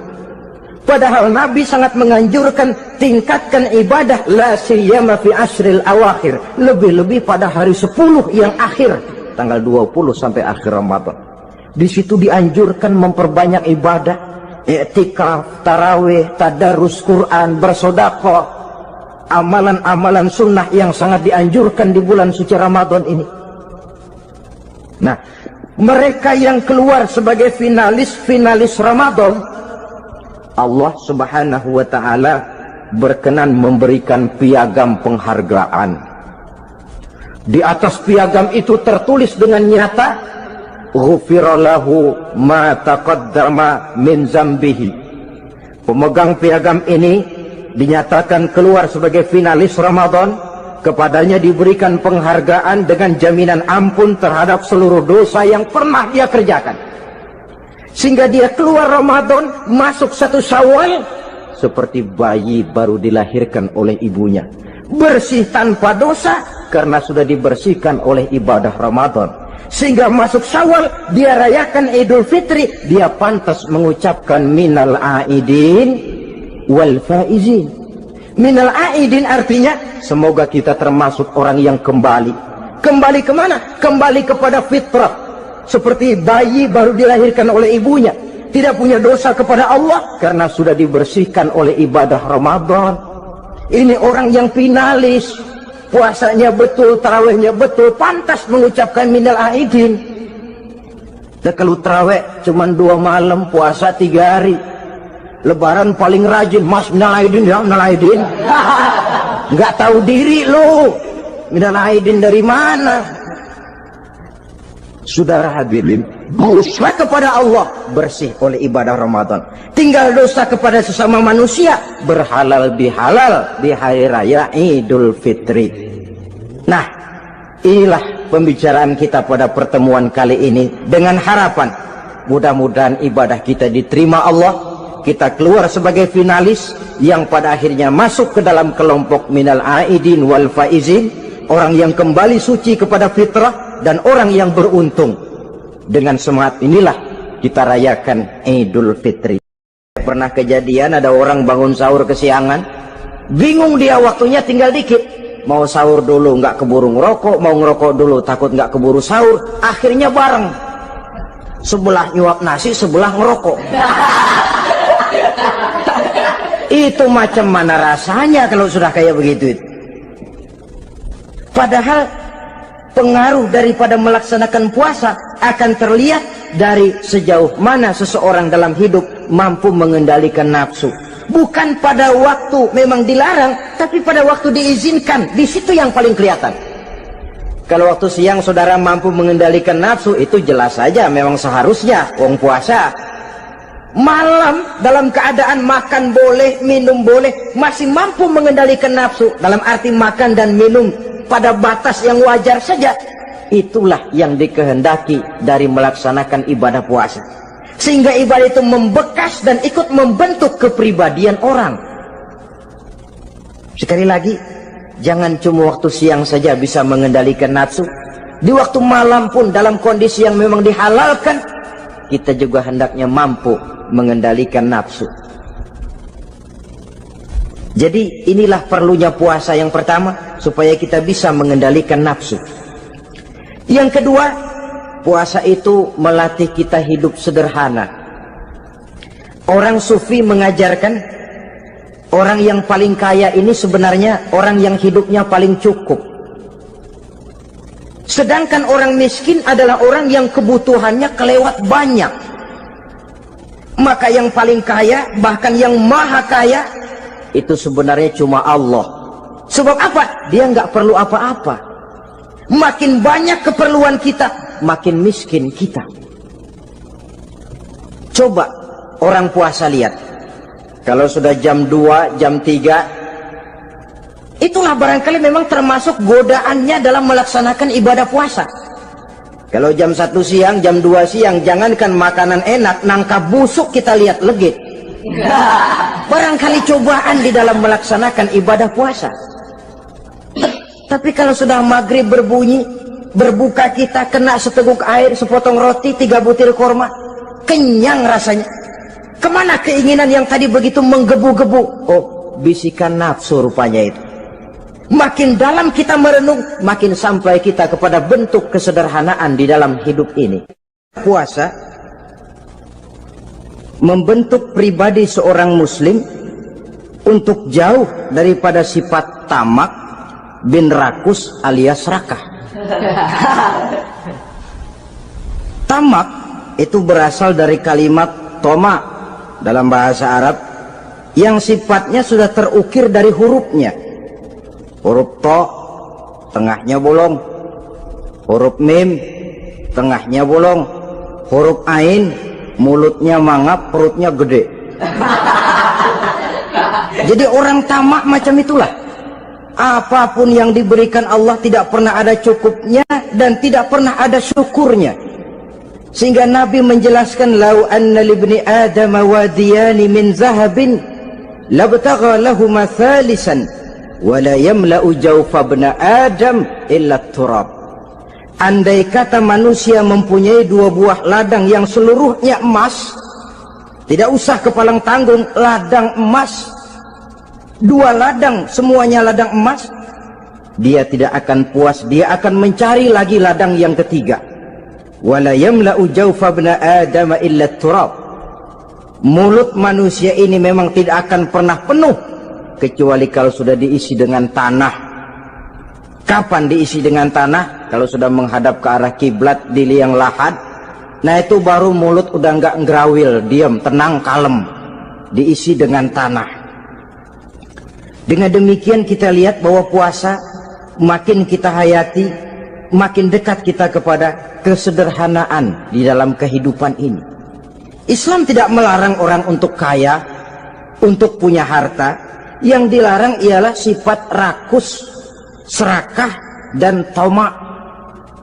S1: Padahal Nabi sangat menganjurkan tingkatkan ibadah, la siyama fi ashril awakhir, lebih-lebih pada hari 10 yang akhir, tanggal 20 sampai akhir Ramadan. Di situ dianjurkan memperbanyak ibadah, i'tikaf, tarawih, tadarus Quran, bersedekah, amalan-amalan sunnah yang sangat dianjurkan di bulan suci Ramadan ini. Nah, mereka yang keluar sebagai finalis Ramadan, Allah Subhanahu wa ta'ala berkenan memberikan piagam penghargaan. Di atas piagam itu tertulis dengan nyata, ghufira lahu ma taqaddama min zambihi. Pemegang piagam ini dinyatakan keluar sebagai finalis Ramadan, kepadanya diberikan penghargaan dengan jaminan ampun terhadap seluruh dosa yang pernah dia kerjakan. Sehingga dia keluar Ramadan, masuk 1 Syawal seperti bayi baru dilahirkan oleh ibunya, bersih tanpa dosa karena sudah dibersihkan oleh ibadah Ramadan. Sehingga masuk Syawal, dia rayakan Idul Fitri, dia pantas mengucapkan minal aidin wal faizin. Minal aidin artinya semoga kita termasuk orang yang kembali. Kembali kemana? Kembali kepada fitrah. Seperti bayi baru dilahirkan oleh ibunya, tidak punya dosa kepada Allah karena sudah dibersihkan oleh ibadah Ramadan. Ini orang yang finalis, puasanya betul, tarawihnya betul, pantas mengucapkan minal aidin. Dan kalau tarawih cuma 2 malam, puasa 3 hari, lebaran paling rajin, mas minal aidin ya, minal aidin. Nggak tahu diri lo, minal aidin dari mana? Saudara hadirin, dosa kepada Allah bersih oleh ibadah Ramadan. Tinggal dosa kepada sesama manusia, berhalal bihalal di hari raya Idul Fitri. Nah, inilah pembicaraan kita pada pertemuan kali ini, dengan harapan mudah-mudahan ibadah kita diterima Allah, kita keluar sebagai finalis yang pada akhirnya masuk ke dalam kelompok minal aidin wal faizin, orang yang kembali suci kepada fitrah dan orang yang beruntung. Dengan semangat inilah kita rayakan Idul Fitri. Pernah kejadian ada orang bangun sahur kesiangan, bingung dia waktunya tinggal dikit, mau sahur dulu nggak keburu ngerokok, mau ngerokok dulu takut nggak keburu sahur, akhirnya bareng, sebelah nyuap nasi sebelah ngerokok. Itu macam mana rasanya kalau sudah kayak begitu itu? Padahal pengaruh daripada melaksanakan puasa akan terlihat dari sejauh mana seseorang dalam hidup mampu mengendalikan nafsu. Bukan pada waktu memang dilarang, tapi pada waktu diizinkan. Di situ yang paling kelihatan. Kalau waktu siang saudara mampu mengendalikan nafsu, itu jelas saja memang seharusnya wong puasa. Malam dalam keadaan makan boleh, minum boleh, masih mampu mengendalikan nafsu, dalam arti makan dan minum pada batas yang wajar saja. Itulah yang dikehendaki dari melaksanakan ibadah puasa, sehingga ibadah itu membekas dan ikut membentuk kepribadian orang. Sekali lagi, jangan cuma waktu siang saja bisa mengendalikan nafsu, di waktu malam pun dalam kondisi yang memang dihalalkan, kita juga hendaknya mampu mengendalikan nafsu. Jadi inilah perlunya puasa yang pertama, supaya kita bisa mengendalikan nafsu. Yang kedua, puasa itu melatih kita hidup sederhana. Orang sufi mengajarkan orang yang paling kaya ini sebenarnya orang yang hidupnya paling cukup. Sedangkan orang miskin adalah orang yang kebutuhannya kelewat banyak. Maka yang paling kaya, bahkan yang maha kaya, itu sebenarnya cuma Allah. Sebab apa? Dia nggak perlu apa-apa. Makin banyak keperluan kita, makin miskin kita. Coba orang puasa lihat, kalau sudah jam 2, jam 3, itulah barangkali memang termasuk godaannya dalam melaksanakan ibadah puasa. Kalau jam 1 siang, jam 2 siang, jangankan makanan enak, nangka busuk kita lihat legit. Barangkali cobaan di dalam melaksanakan ibadah puasa. Tapi kalau sudah maghrib berbunyi, berbuka kita kena seteguk air, sepotong roti, 3 butir korma, kenyang rasanya. Kemana keinginan yang tadi begitu menggebu-gebu? Oh, bisikan nafsu rupanya itu. Makin dalam kita merenung, makin sampai kita kepada bentuk kesederhanaan di dalam hidup ini. Puasa membentuk pribadi seorang muslim untuk jauh daripada sifat tamak bin rakus alias rakah. Tamak itu berasal dari kalimat toma dalam bahasa Arab yang sifatnya sudah terukir dari hurufnya. Huruf to, tengahnya bolong. Huruf mim, tengahnya bolong. Huruf ain, mulutnya mangap, perutnya gede. Jadi orang tamak macam itulah. Apapun yang diberikan Allah tidak pernah ada cukupnya dan tidak pernah ada syukurnya. Sehingga Nabi menjelaskan, lau anna libni adam wadiyani min zahabin labtagha lahuma thalisan wala yamla'u jawfa ibna adam illa turab. Andai kata manusia mempunyai 2 buah ladang yang seluruhnya emas, tidak usah kepalang tanggung, ladang emas, 2 ladang semuanya ladang emas, dia tidak akan puas, dia akan mencari lagi ladang yang ketiga. Wala yamla'u jawfa ibna adam illa turab. Mulut manusia ini memang tidak akan pernah penuh kecuali kalau sudah diisi dengan tanah. Kapan diisi dengan tanah? Kalau sudah menghadap ke arah kiblat di liang lahat, nah itu baru mulut udah nggak ngerawil, diam, tenang, kalem, diisi dengan tanah. Dengan demikian kita lihat bahwa puasa makin kita hayati, makin dekat kita kepada kesederhanaan di dalam kehidupan ini. Islam tidak melarang orang untuk kaya, untuk punya harta. Yang dilarang ialah sifat rakus, serakah, dan tamak.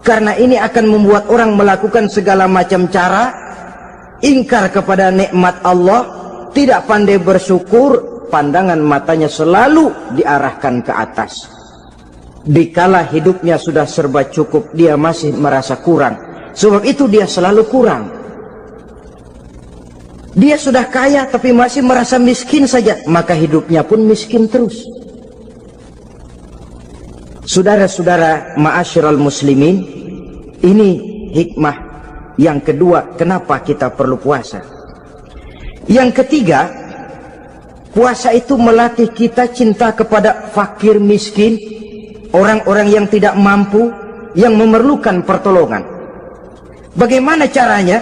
S1: Karena ini akan membuat orang melakukan segala macam cara ingkar kepada nikmat Allah, tidak pandai bersyukur, pandangan matanya selalu diarahkan ke atas. Dikala hidupnya sudah serba cukup, dia masih merasa kurang. Sebab itu dia selalu kurang. Dia sudah kaya tapi masih merasa miskin saja, maka hidupnya pun miskin terus. Saudara-saudara ma'asyiral muslimin, ini hikmah yang kedua kenapa kita perlu puasa. Yang ketiga, puasa itu melatih kita cinta kepada fakir miskin, orang-orang yang tidak mampu, yang memerlukan pertolongan. Bagaimana caranya?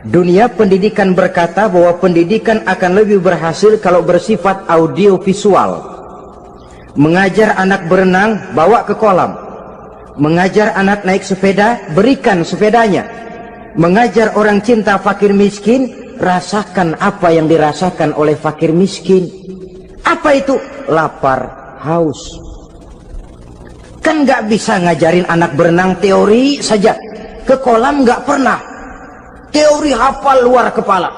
S1: Dunia pendidikan berkata bahwa pendidikan akan lebih berhasil kalau bersifat audiovisual. Mengajar anak berenang, bawa ke kolam. Mengajar anak naik sepeda, berikan sepedanya. Mengajar orang cinta fakir miskin, rasakan apa yang dirasakan oleh fakir miskin. Apa itu? Lapar, haus. Kan nggak bisa ngajarin anak berenang teori saja. Ke kolam nggak pernah. Teori hafal luar kepala.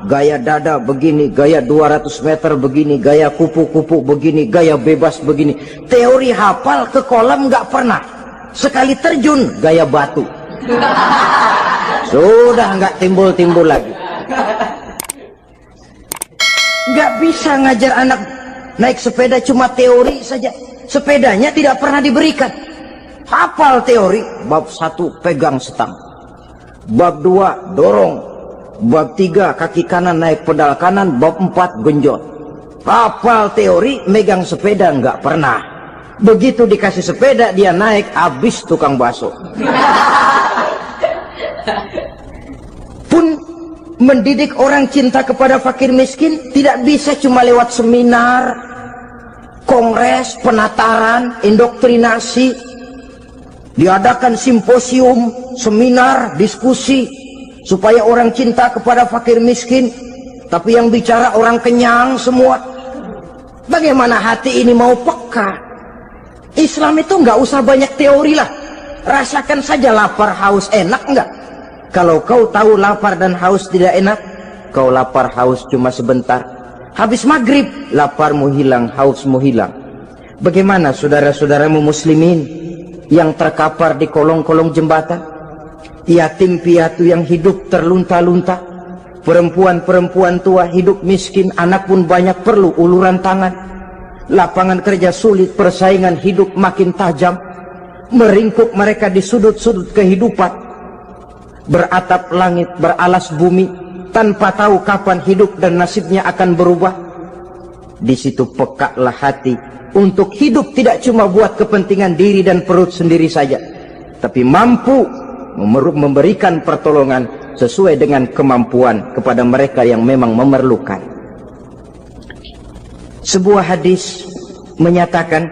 S1: Gaya dada begini, gaya 200 meter begini, gaya kupu-kupu begini, gaya bebas begini. Teori hafal, ke kolam nggak pernah. Sekali terjun, gaya batu. Sudah nggak timbul-timbul lagi. Nggak bisa ngajar anak naik sepeda cuma teori saja. Sepedanya tidak pernah diberikan. Hafal teori, bab 1 pegang setang, bab 2 dorong, bab 3 kaki kanan naik pedal kanan, bab 4 genjot. Hafal teori, megang sepeda nggak pernah. Begitu dikasih sepeda dia naik, habis tukang bakso. Pun mendidik orang cinta kepada fakir miskin tidak bisa cuma lewat seminar, kongres, penataran, indoktrinasi. Diadakan simposium, seminar, diskusi supaya orang cinta kepada fakir miskin, tapi yang bicara orang kenyang semua. Bagaimana hati ini mau peka? Islam itu nggak usah banyak teori lah. Rasakan saja lapar, haus, enak nggak? Kalau kau tahu lapar dan haus tidak enak, kau lapar haus cuma sebentar. Habis maghrib, laparmu hilang, hausmu hilang. Bagaimana saudara-saudaramu muslimin yang terkapar di kolong-kolong jembatan? Yatim piatu yang hidup terlunta-lunta, perempuan-perempuan tua hidup miskin, anak pun banyak perlu uluran tangan. Lapangan kerja sulit, persaingan hidup makin tajam, meringkuk mereka di sudut-sudut kehidupan. Beratap langit, beralas bumi, tanpa tahu kapan hidup dan nasibnya akan berubah. Di situ pekaklah hati untuk hidup tidak cuma buat kepentingan diri dan perut sendiri saja, tapi mampu memberikan pertolongan sesuai dengan kemampuan kepada mereka yang memang memerlukan. Sebuah hadis menyatakan,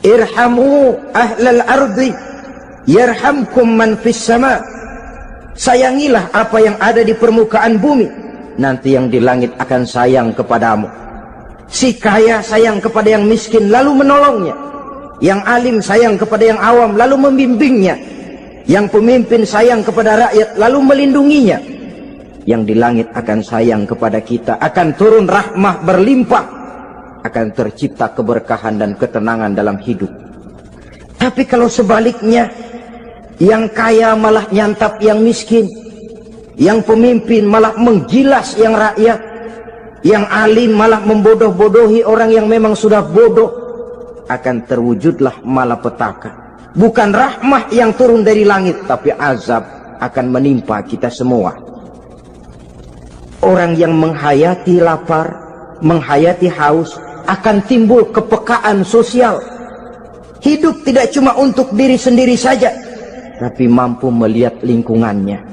S1: irhamu ahlal ardi yarhamkum man fis sama. Sayangilah apa yang ada di permukaan bumi, nanti yang di langit akan sayang kepadamu. Si kaya sayang kepada yang miskin lalu menolongnya, yang alim sayang kepada yang awam lalu membimbingnya, yang pemimpin sayang kepada rakyat lalu melindunginya. Yang di langit akan sayang kepada kita, akan turun rahmah berlimpah, akan tercipta keberkahan dan ketenangan dalam hidup. Tapi kalau sebaliknya, yang kaya malah nyantap yang miskin, yang pemimpin malah menggilas yang rakyat, yang alim malah membodoh-bodohi orang yang memang sudah bodoh, akan terwujudlah malapetaka. Bukan rahmah yang turun dari langit, tapi azab akan menimpa kita semua. Orang yang menghayati lapar, menghayati haus, akan timbul kepekaan sosial. Hidup tidak cuma untuk diri sendiri saja, tapi mampu melihat lingkungannya.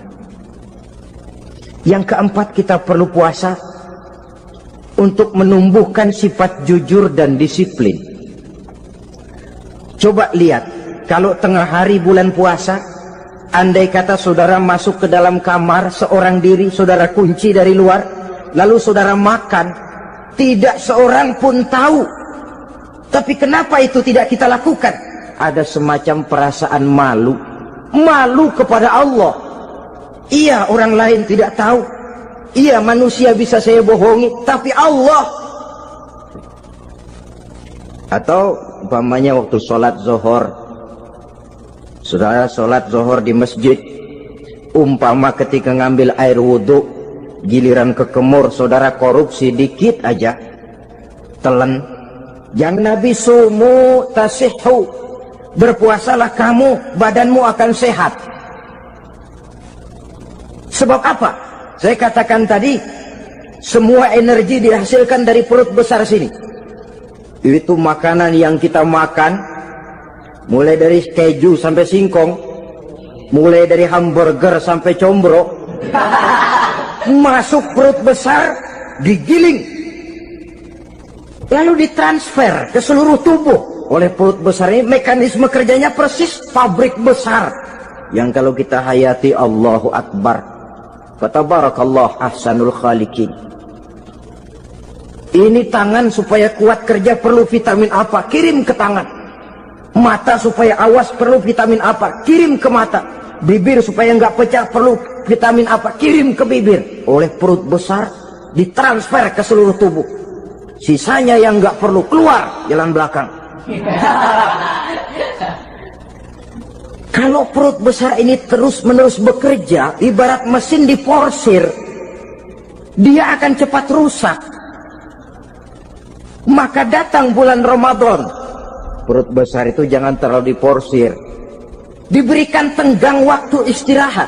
S1: Yang keempat, kita perlu puasa untuk menumbuhkan sifat jujur dan disiplin. Coba lihat, kalau tengah hari bulan puasa, andai kata saudara masuk ke dalam kamar seorang diri, saudara kunci dari luar, lalu saudara makan, tidak seorang pun tahu. Tapi kenapa itu tidak kita lakukan? Ada semacam perasaan malu. Malu kepada Allah. Iya, orang lain tidak tahu, Iya, manusia bisa saya bohongi, tapi Allah. Atau umpamanya waktu sholat zuhur, saudara sholat zuhur di masjid, umpama ketika ngambil air wudhu, giliran ke kemur, saudara korupsi dikit aja, telan. Yang Nabi sumu tasihhu, berpuasalah kamu, badanmu akan sehat. Sebab apa? Saya katakan tadi, semua energi dihasilkan dari perut besar sini. Itu makanan yang kita makan, mulai dari keju sampai singkong, mulai dari hamburger sampai combro, masuk perut besar, digiling, lalu ditransfer ke seluruh tubuh oleh perut besar ini. Mekanisme kerjanya persis pabrik besar yang kalau kita hayati, Allahu Akbar, fatabarakallah ahsanul khaliqin. Ini tangan supaya kuat kerja perlu vitamin apa, kirim ke tangan. Mata supaya awas perlu vitamin apa, kirim ke mata. Bibir supaya nggak pecah perlu vitamin apa, kirim ke bibir. Oleh perut besar ditransfer ke seluruh tubuh. Sisanya yang nggak perlu keluar jalan belakang. Kalau perut besar ini terus-menerus bekerja, ibarat mesin diporsir, dia akan cepat rusak. Maka datang bulan Ramadan, perut besar itu jangan terlalu diporsir, diberikan tenggang waktu istirahat.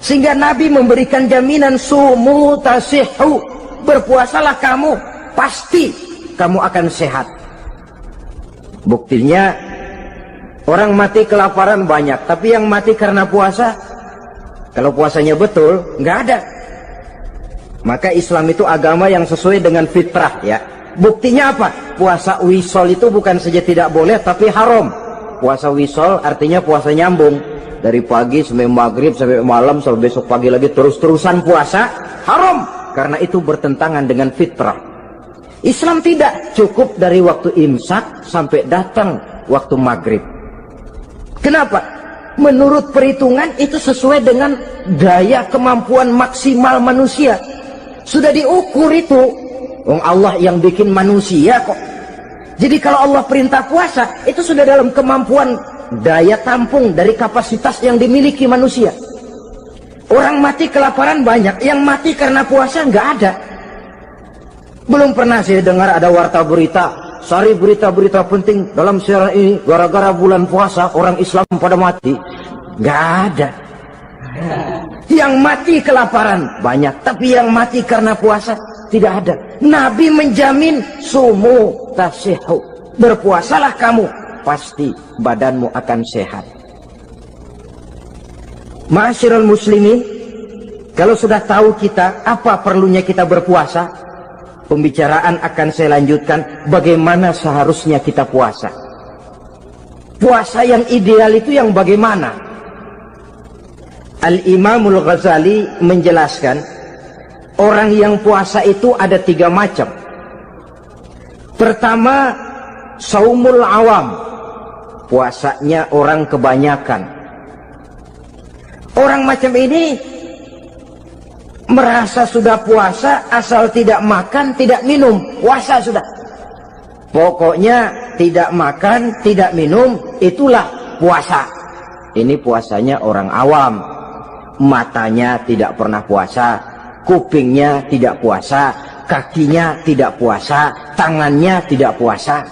S1: Sehingga Nabi memberikan jaminan sumu tasihhu, berpuasalah kamu, pasti kamu akan sehat. Buktinya orang mati kelaparan banyak, tapi yang mati karena puasa, kalau puasanya betul, nggak ada. Maka Islam itu agama yang sesuai dengan fitrah, ya. Buktinya apa? Puasa wisol itu bukan saja tidak boleh, tapi haram. Puasa wisol artinya puasa nyambung, dari pagi sampai maghrib sampai malam sampai besok pagi lagi terus-terusan puasa, haram, karena itu bertentangan dengan fitrah. Islam tidak, cukup dari waktu imsak sampai datang waktu maghrib. Kenapa? Menurut perhitungan itu sesuai dengan daya kemampuan maksimal manusia. Sudah diukur itu. Allah yang bikin manusia kok. Jadi kalau Allah perintah puasa, itu sudah dalam kemampuan daya tampung dari kapasitas yang dimiliki manusia. Orang mati kelaparan banyak, yang mati karena puasa nggak ada. Belum pernah saya dengar ada warta berita, sari berita-berita penting dalam siaran ini, gara-gara bulan puasa orang Islam pada mati. Nggak ada. Yang mati kelaparan banyak, tapi yang mati karena puasa tidak ada. Nabi menjamin sumu tasihhu, berpuasalah kamu, pasti badanmu akan sehat. Ma'asyiral muslimin, kalau sudah tahu kita apa perlunya kita berpuasa, pembicaraan akan saya lanjutkan bagaimana seharusnya kita puasa. Puasa yang ideal itu yang bagaimana? Al-Imamul Ghazali menjelaskan, orang yang puasa itu ada 3 macam. Pertama, saumul awam, puasanya orang kebanyakan. Orang macam ini merasa sudah puasa asal tidak makan, tidak minum, puasa sudah. Pokoknya tidak makan, tidak minum, itulah puasa. Ini puasanya orang awam. Matanya tidak pernah puasa, kupingnya tidak puasa, kakinya tidak puasa, tangannya tidak puasa.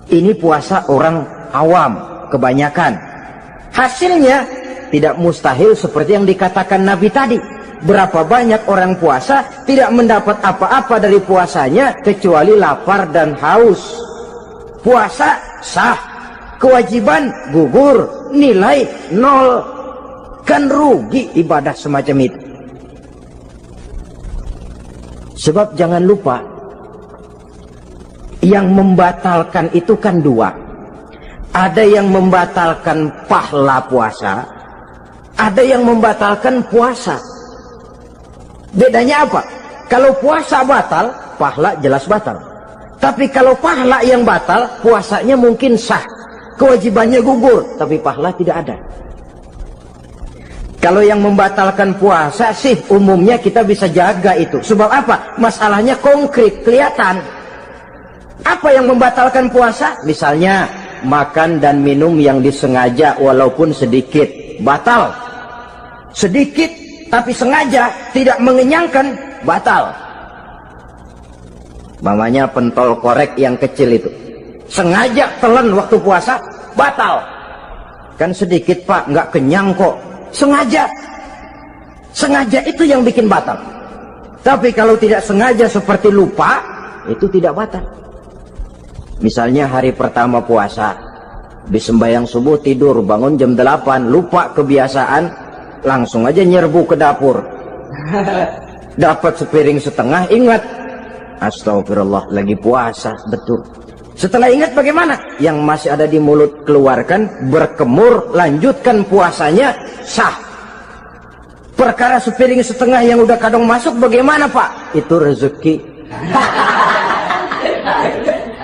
S1: Ini puasa orang awam, kebanyakan. Hasilnya tidak mustahil seperti yang dikatakan Nabi tadi. Berapa banyak orang puasa tidak mendapat apa-apa dari puasanya kecuali lapar dan haus. Puasa sah, kewajiban gugur, nilai 0. Kan rugi ibadah semacam itu. Sebab jangan lupa, yang membatalkan itu kan 2. Ada yang membatalkan pahala puasa, ada yang membatalkan puasa. Bedanya apa? Kalau puasa batal, pahala jelas batal. Tapi kalau pahala yang batal, puasanya mungkin sah, kewajibannya gugur, tapi pahala tidak ada. Kalau yang membatalkan puasa sih umumnya kita bisa jaga itu. Sebab apa? Masalahnya konkret, kelihatan. Apa yang membatalkan puasa? Misalnya makan dan minum yang disengaja walaupun sedikit, batal. Sedikit tapi sengaja tidak mengenyangkan, batal. Mamanya pentol korek yang kecil itu, sengaja telan waktu puasa, batal. Kan sedikit pak, nggak kenyang kok. Sengaja. Sengaja itu yang bikin batal. Tapi kalau tidak sengaja seperti lupa, itu tidak batal. Misalnya hari pertama puasa, di sembahyang subuh tidur, bangun jam 8, lupa kebiasaan, langsung aja nyerbu ke dapur. Dapat sepiring setengah, ingat, astagfirullah, lagi puasa, betul. Setelah ingat bagaimana? Yang masih ada di mulut keluarkan, berkemur, lanjutkan puasanya, sah. Perkara sepiring setengah yang udah kadang masuk bagaimana pak? Itu rezeki.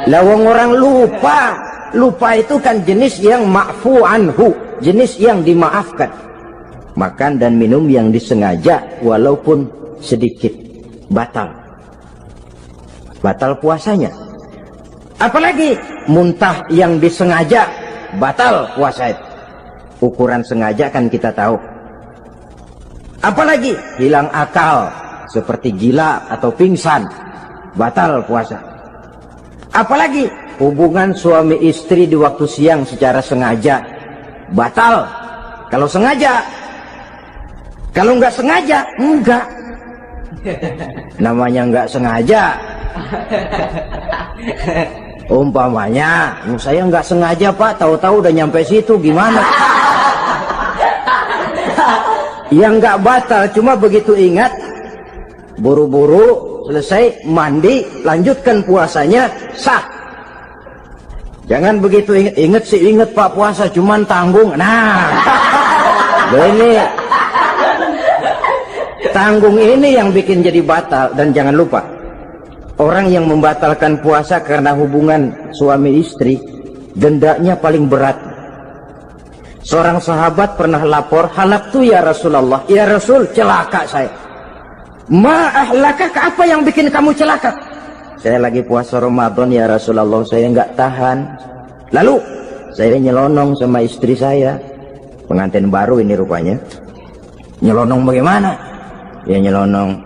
S1: Lawang orang lupa. Lupa itu kan jenis yang ma'fu anhu, jenis yang dimaafkan. Makan dan minum yang disengaja walaupun sedikit, batal. Batal puasanya. Apalagi muntah yang disengaja, batal puasa itu. Ukuran sengaja kan kita tahu. Apalagi hilang akal seperti gila atau pingsan, batal puasa. Apalagi hubungan suami istri di waktu siang secara sengaja, batal. Kalau sengaja. Kalau nggak sengaja, enggak. Namanya nggak sengaja. Umpamanya, saya nggak sengaja pak, tahu-tahu udah nyampe situ, gimana? Yang nggak batal, cuma begitu ingat, buru-buru selesai mandi, lanjutkan puasanya, sah. Jangan begitu ingat sih, ingat pak puasa, cuman tanggung. Nah, ini tanggung ini yang bikin jadi batal. Dan jangan lupa, orang yang membatalkan puasa karena hubungan suami istri, dendanya paling berat. Seorang sahabat pernah lapor, halaktu ya Rasulullah, ya Rasul, celaka saya. Ma ahlaka, apa yang bikin kamu celaka? Saya lagi puasa Ramadan ya Rasulullah, saya nggak tahan. Lalu saya nyelonong sama istri saya, pengantin baru ini rupanya. Nyelonong bagaimana? Ya nyelonong.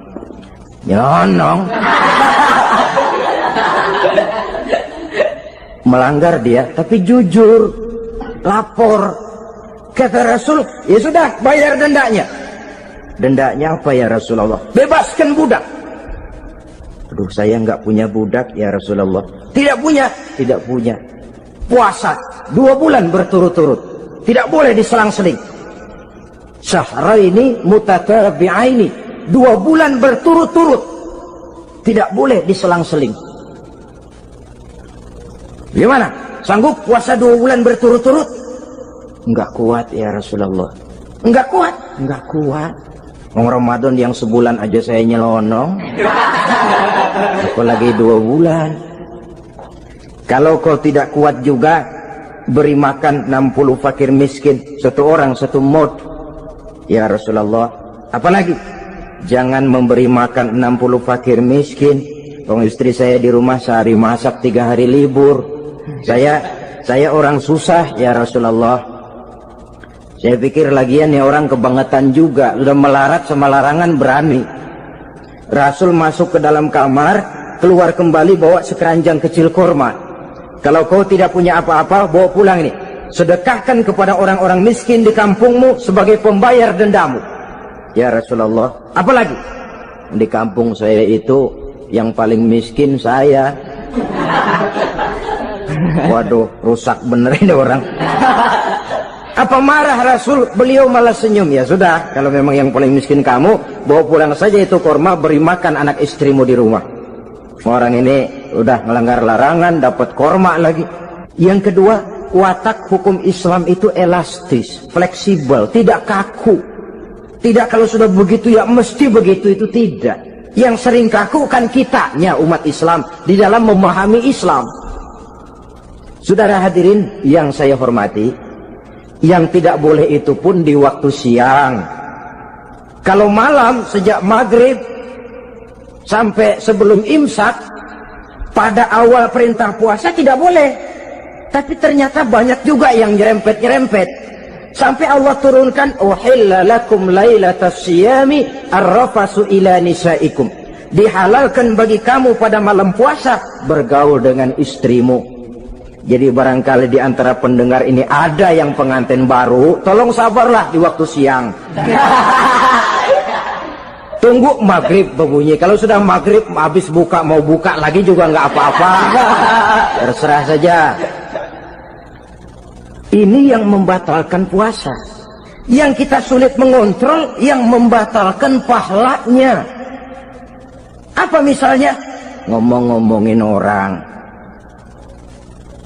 S1: Melanggar dia, tapi jujur, lapor. Kata Rasul, ya sudah, bayar dendanya. Dendanya apa ya Rasulullah? Bebaskan budak. Aduh, saya nggak punya budak ya Rasulullah. Tidak punya? Tidak punya. Puasa 2 bulan berturut-turut, tidak boleh diselang-seling. Syahraini mutatabi'aini, 2 bulan berturut-turut, tidak boleh diselang-seling. Gimana? Sanggup puasa 2 bulan berturut-turut? Enggak kuat ya Rasulullah. Enggak kuat? Enggak kuat. Ramadan yang sebulan aja saya nyelonong, apalagi 2 bulan. Kalau kau tidak kuat juga, beri makan 60 fakir miskin, 1 orang 1 mod ya Rasulullah. Apalagi jangan memberi makan 60 fakir miskin. Istri saya di rumah sehari masak, 3 hari libur. Saya orang susah ya Rasulullah. Saya pikir lagian ya orang kebangetan juga, udah melarat sama larangan berani. Rasul masuk ke dalam kamar, keluar kembali bawa sekeranjang kecil kurma. Kalau kau tidak punya apa-apa, bawa pulang ini. Sedekahkan kepada orang-orang miskin di kampungmu sebagai pembayar dendamu. Ya Rasulullah, apalagi? Di kampung saya itu yang paling miskin saya. Waduh, rusak bener ini orang. Apa marah Rasul? Beliau malah senyum. Ya sudah, kalau memang yang paling miskin kamu, bawa pulang saja itu kurma, beri makan anak istrimu di rumah. Orang ini udah melanggar larangan, dapat kurma lagi. Yang kedua, watak hukum Islam itu elastis, fleksibel, tidak kaku. Tidak kalau sudah begitu ya mesti begitu, itu tidak. Yang sering kaku kan kitanya umat Islam di dalam memahami Islam. Saudara hadirin yang saya hormati, yang tidak boleh itu pun di waktu siang. Kalau malam sejak maghrib sampai sebelum imsak, pada awal perintah puasa tidak boleh. Tapi ternyata banyak juga yang nyerempet-nyerempet. Sampai Allah turunkan, uhilla lakum lailatas siyami arrafasu ila nisaikum. Dihalalkan bagi kamu pada malam puasa bergaul dengan istrimu. Jadi barangkali di antara pendengar ini ada yang pengantin baru, tolong sabarlah di waktu siang. Tunggu maghrib berbunyi. Kalau sudah maghrib habis buka, mau buka lagi juga nggak apa-apa. Terserah saja. Ini yang membatalkan puasa. Yang kita sulit mengontrol, yang membatalkan pahalanya. Apa misalnya? Ngomong-ngomongin orang.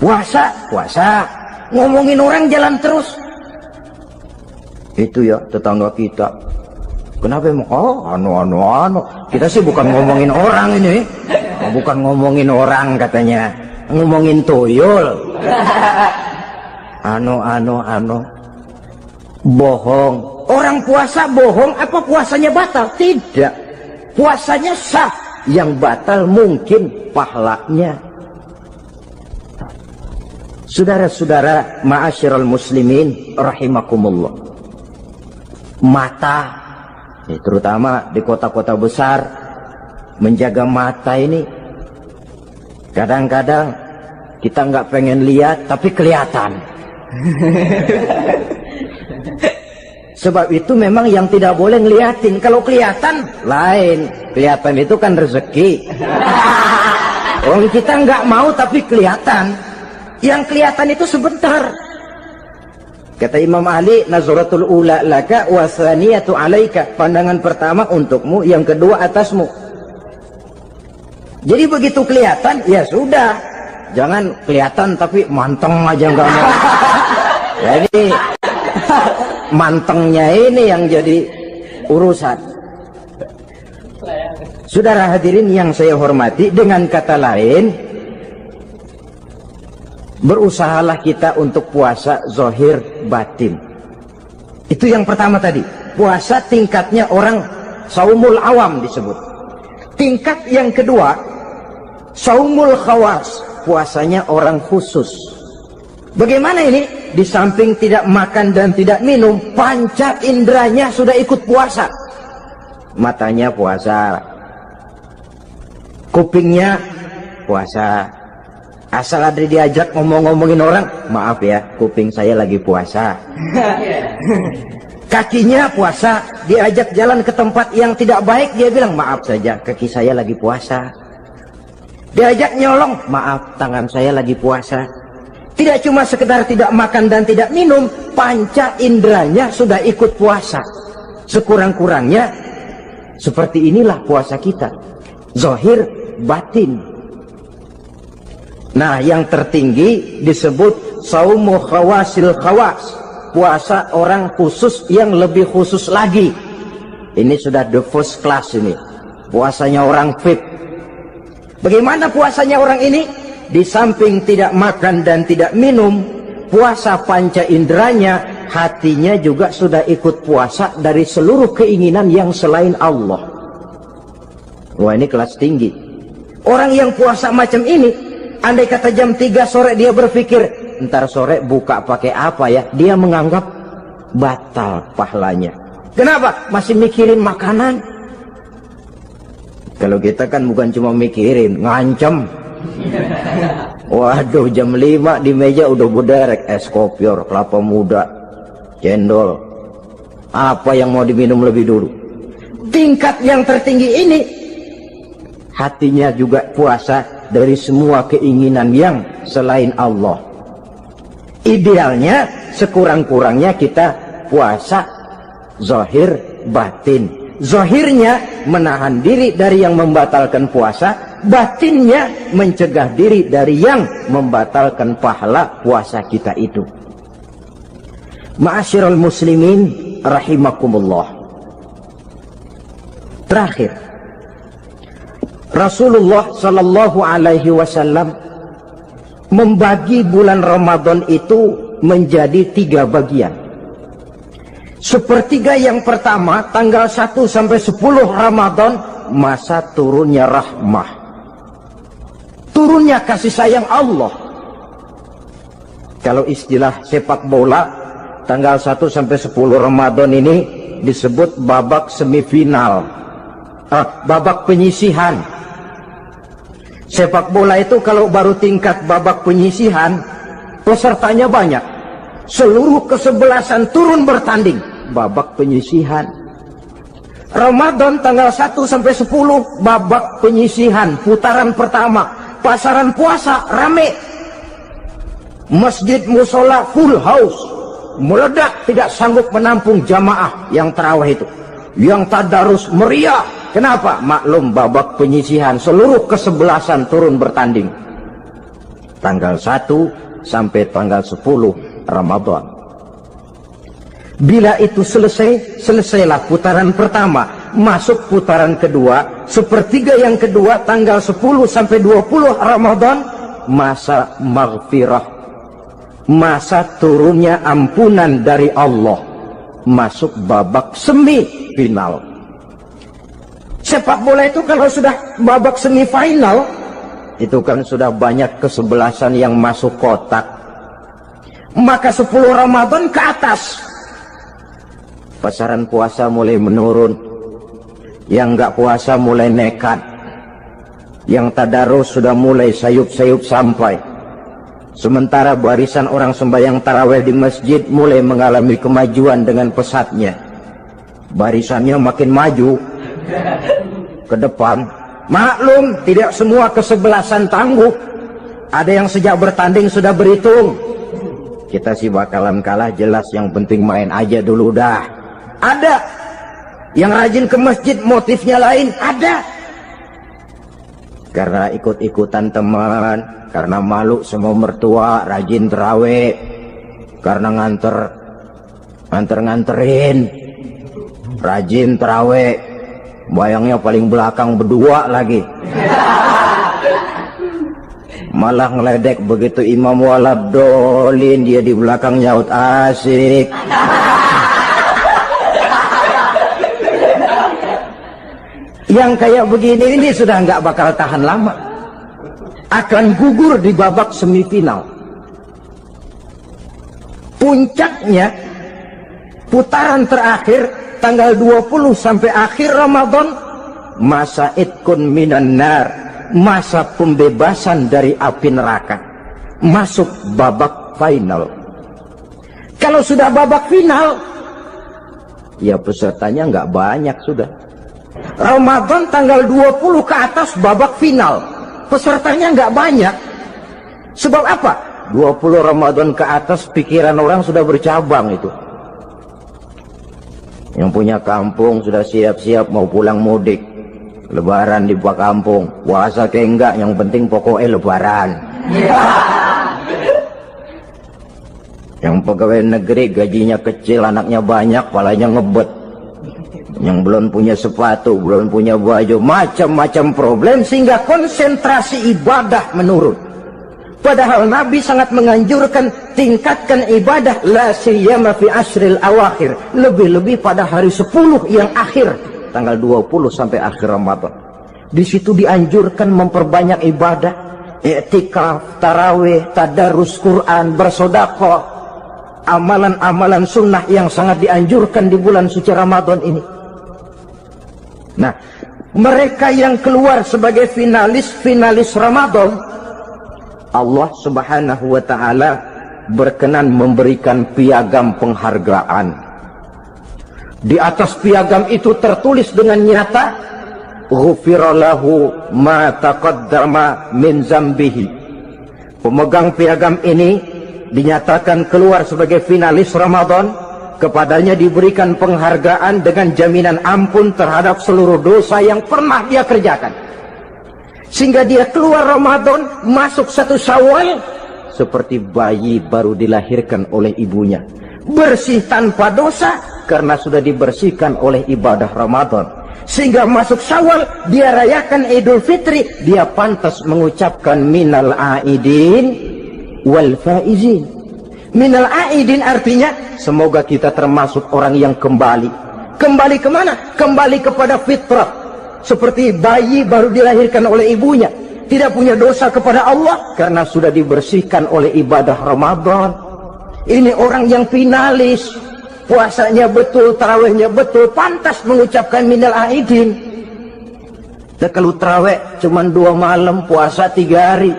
S1: Puasa. Ngomongin orang jalan terus. Itu ya tetangga kita. Kenapa emang? Oh, anu. Kita sih bukan ngomongin orang ini. Bukan ngomongin orang katanya. Ngomongin tuyul. Anu. Bohong. Orang puasa bohong, apa puasanya batal? Tidak. Puasanya sah. Yang batal mungkin pahalanya. Saudara-saudara ma'asyiral muslimin rahimakumullah. Mata, terutama di kota-kota besar, menjaga mata ini kadang-kadang kita nggak pengen lihat tapi kelihatan. Sebab itu memang yang tidak boleh ngeliatin. Kalau kelihatan lain, kelihatan itu kan rezeki. Orang kita nggak mau tapi kelihatan. Yang kelihatan itu sebentar. Kata Imam Ali, nazaratul ula laka wa tsaniyatu alaika. Pandangan pertama untukmu, yang kedua atasmu. Jadi begitu kelihatan, ya sudah. Jangan kelihatan tapi manteng aja enggak mau. Jadi mantengnya ini yang jadi urusan. Saudara hadirin yang saya hormati, dengan kata lain, berusahalah kita untuk puasa zahir batin. Itu yang pertama tadi. Puasa tingkatnya orang saumul awam disebut. Tingkat yang kedua, saumul khawas, puasanya orang khusus. Bagaimana ini? Di samping tidak makan dan tidak minum, panca inderanya sudah ikut puasa. Matanya puasa, kupingnya puasa. Asal ada diajak ngomong-ngomongin orang, maaf ya, kuping saya lagi puasa. Kakinya puasa, diajak jalan ke tempat yang tidak baik, dia bilang maaf saja, kaki saya lagi puasa. Diajak nyolong, maaf, tangan saya lagi puasa. Tidak cuma sekedar tidak makan dan tidak minum, panca inderanya sudah ikut puasa. Sekurang-kurangnya seperti inilah puasa kita, zahir batin. Nah, yang tertinggi disebut saumu khawasil khawas, puasa orang khusus yang lebih khusus lagi. Ini sudah the first class ini, puasanya orang VIP. Bagaimana puasanya orang ini? Di samping tidak makan dan tidak minum, puasa panca inderanya, hatinya juga sudah ikut puasa dari seluruh keinginan yang selain Allah. Wah, ini kelas tinggi. Orang yang puasa macam ini, andai kata jam 3 sore dia berpikir, ntar sore buka pakai apa ya, dia menganggap batal pahalanya. Kenapa? Masih mikirin makanan. Kalau kita kan bukan cuma mikirin, ngancem. Waduh, jam 5 di meja udah berderek es kopior, kelapa muda, cendol. Apa yang mau diminum lebih dulu? Tingkat yang tertinggi ini, hatinya juga puasa dari semua keinginan yang selain Allah. Idealnya sekurang-kurangnya kita puasa zahir batin. Zahirnya menahan diri dari yang membatalkan puasa, batinnya mencegah diri dari yang membatalkan pahala puasa kita itu. Ma'asyiral muslimin rahimakumullah. Terakhir, Rasulullah sallallahu alaihi wasallam membagi bulan Ramadan itu menjadi 3 bagian. Sepertiga yang pertama tanggal 1 sampai 10 Ramadan masa turunnya rahmah, turunnya kasih sayang Allah. Kalau istilah sepak bola, tanggal 1 sampai 10 Ramadan ini disebut babak semifinal, babak penyisihan. Sepak bola itu kalau baru tingkat babak penyisihan, pesertanya banyak, seluruh kesebelasan turun bertanding, babak penyisihan. Ramadan tanggal 1 sampai 10 babak penyisihan, putaran pertama, pasaran puasa rame, masjid musola full house, meledak, tidak sanggup menampung jamaah yang tarawih itu, yang tadarus meriah. Kenapa? Maklum babak penyisihan, seluruh kesebelasan turun bertanding. Tanggal 1 sampai tanggal 10 Ramadan. Bila itu selesai, selesailah putaran pertama, masuk putaran kedua, sepertiga yang kedua tanggal 10 sampai 20 Ramadan, masa maghfirah, masa turunnya ampunan dari Allah, masuk babak semifinal. Sepak bola itu kalau sudah babak semifinal, itu kan sudah banyak kesebelasan yang masuk kotak. Maka 10 Ramadan ke atas, pasaran puasa mulai menurun, yang nggak puasa mulai nekat, yang tadarus sudah mulai sayup-sayup sampai. Sementara barisan orang sembahyang tarawih di masjid mulai mengalami kemajuan dengan pesatnya. Barisannya makin maju ke depan. Maklum, tidak semua kesebelasan tangguh. Ada yang sejak bertanding sudah berhitung, kita sih bakalan kalah jelas, yang penting main aja dulu dah. Ada yang rajin ke masjid, motifnya lain, ada karena ikut-ikutan teman, karena malu sama mertua, rajin terawih, karena nganterin, rajin terawih, bayangnya paling belakang berdua lagi. Malah ngeledek begitu imam waladolin, dia di belakang nyaut asik. Yang kayak begini ini sudah nggak bakal tahan lama, akan gugur di babak semifinal. Puncaknya putaran terakhir tanggal 20 sampai akhir Ramadan, masa itkun minan nar, masa pembebasan dari api neraka, masuk babak final. Kalau sudah babak final, ya pesertanya nggak banyak sudah. Ramadan tanggal 20 ke atas babak final, pesertanya nggak banyak. Sebab apa? 20 Ramadan ke atas pikiran orang sudah bercabang itu. Yang punya kampung sudah siap-siap mau pulang mudik, lebaran di buah kampung, puasa ke enggak, yang penting pokoknya lebaran. Yang pegawai negeri gajinya kecil, anaknya banyak, palanya ngebet. Yang belum punya sepatu, belum punya baju, macam-macam problem, sehingga konsentrasi ibadah menurun. Padahal Nabi sangat menganjurkan tingkatkan ibadah, la siyama fi ashril awakhir, lebih-lebih pada hari 10 yang akhir, tanggal 20 sampai akhir Ramadan. Di situ dianjurkan memperbanyak ibadah, i'tikaf, tarawih, tadarus Quran, bersedekah, amalan-amalan sunnah yang sangat dianjurkan di bulan suci Ramadan ini. Nah, mereka yang keluar sebagai finalis Ramadan, Allah subhanahu wa ta'ala berkenan memberikan piagam penghargaan. Di atas piagam itu tertulis dengan nyata, ghufira lahu ma taqaddama min zambihi. Pemegang piagam ini dinyatakan keluar sebagai finalis Ramadan, kepadanya diberikan penghargaan dengan jaminan ampun terhadap seluruh dosa yang pernah dia kerjakan. Sehingga dia keluar Ramadan, masuk 1 Syawal seperti bayi baru dilahirkan oleh ibunya, bersih tanpa dosa karena sudah dibersihkan oleh ibadah Ramadan. Sehingga masuk Syawal, dia rayakan Idul Fitri, dia pantas mengucapkan minal aidin wal faizin. Minal aidin artinya semoga kita termasuk orang yang kembali. Kembali kemana? Kembali kepada fitrah. Seperti bayi baru dilahirkan oleh ibunya, tidak punya dosa kepada Allah karena sudah dibersihkan oleh ibadah Ramadan. Ini orang yang finalis, puasanya betul, tarawihnya betul, pantas mengucapkan minal aidin. Dan kalau tarawih cuma 2 malam, puasa 3 hari,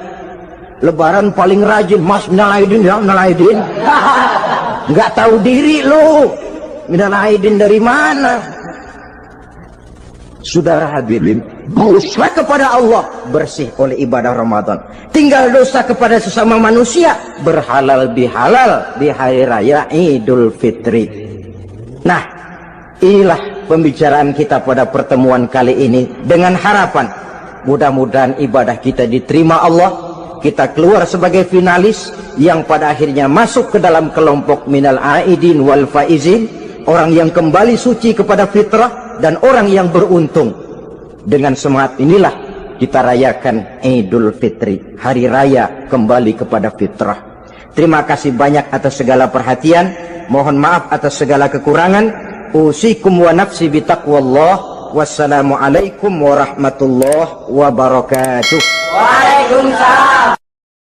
S1: Lebaran paling rajin, mas minal aidin ya, minal aidin. Nggak tahu diri lo, minal aidin dari mana? Saudara hadirin, dosa kepada Allah bersih oleh ibadah Ramadan. Tinggal dosa kepada sesama manusia berhalal bihalal di hari raya Idul Fitri. Nah, inilah pembicaraan kita pada pertemuan kali ini dengan harapan mudah-mudahan ibadah kita diterima Allah. Kita keluar sebagai finalis yang pada akhirnya masuk ke dalam kelompok minal aidin wal faizin, orang yang kembali suci kepada fitrah dan orang yang beruntung. Dengan semangat inilah kita rayakan Idul Fitri, hari raya kembali kepada fitrah. Terima kasih banyak atas segala perhatian, mohon maaf atas segala kekurangan. Usikum wa nafsi bitaqwallah. Wassalamualaikum warahmatullahi wabarakatuh.
S2: Waalaikumsalam.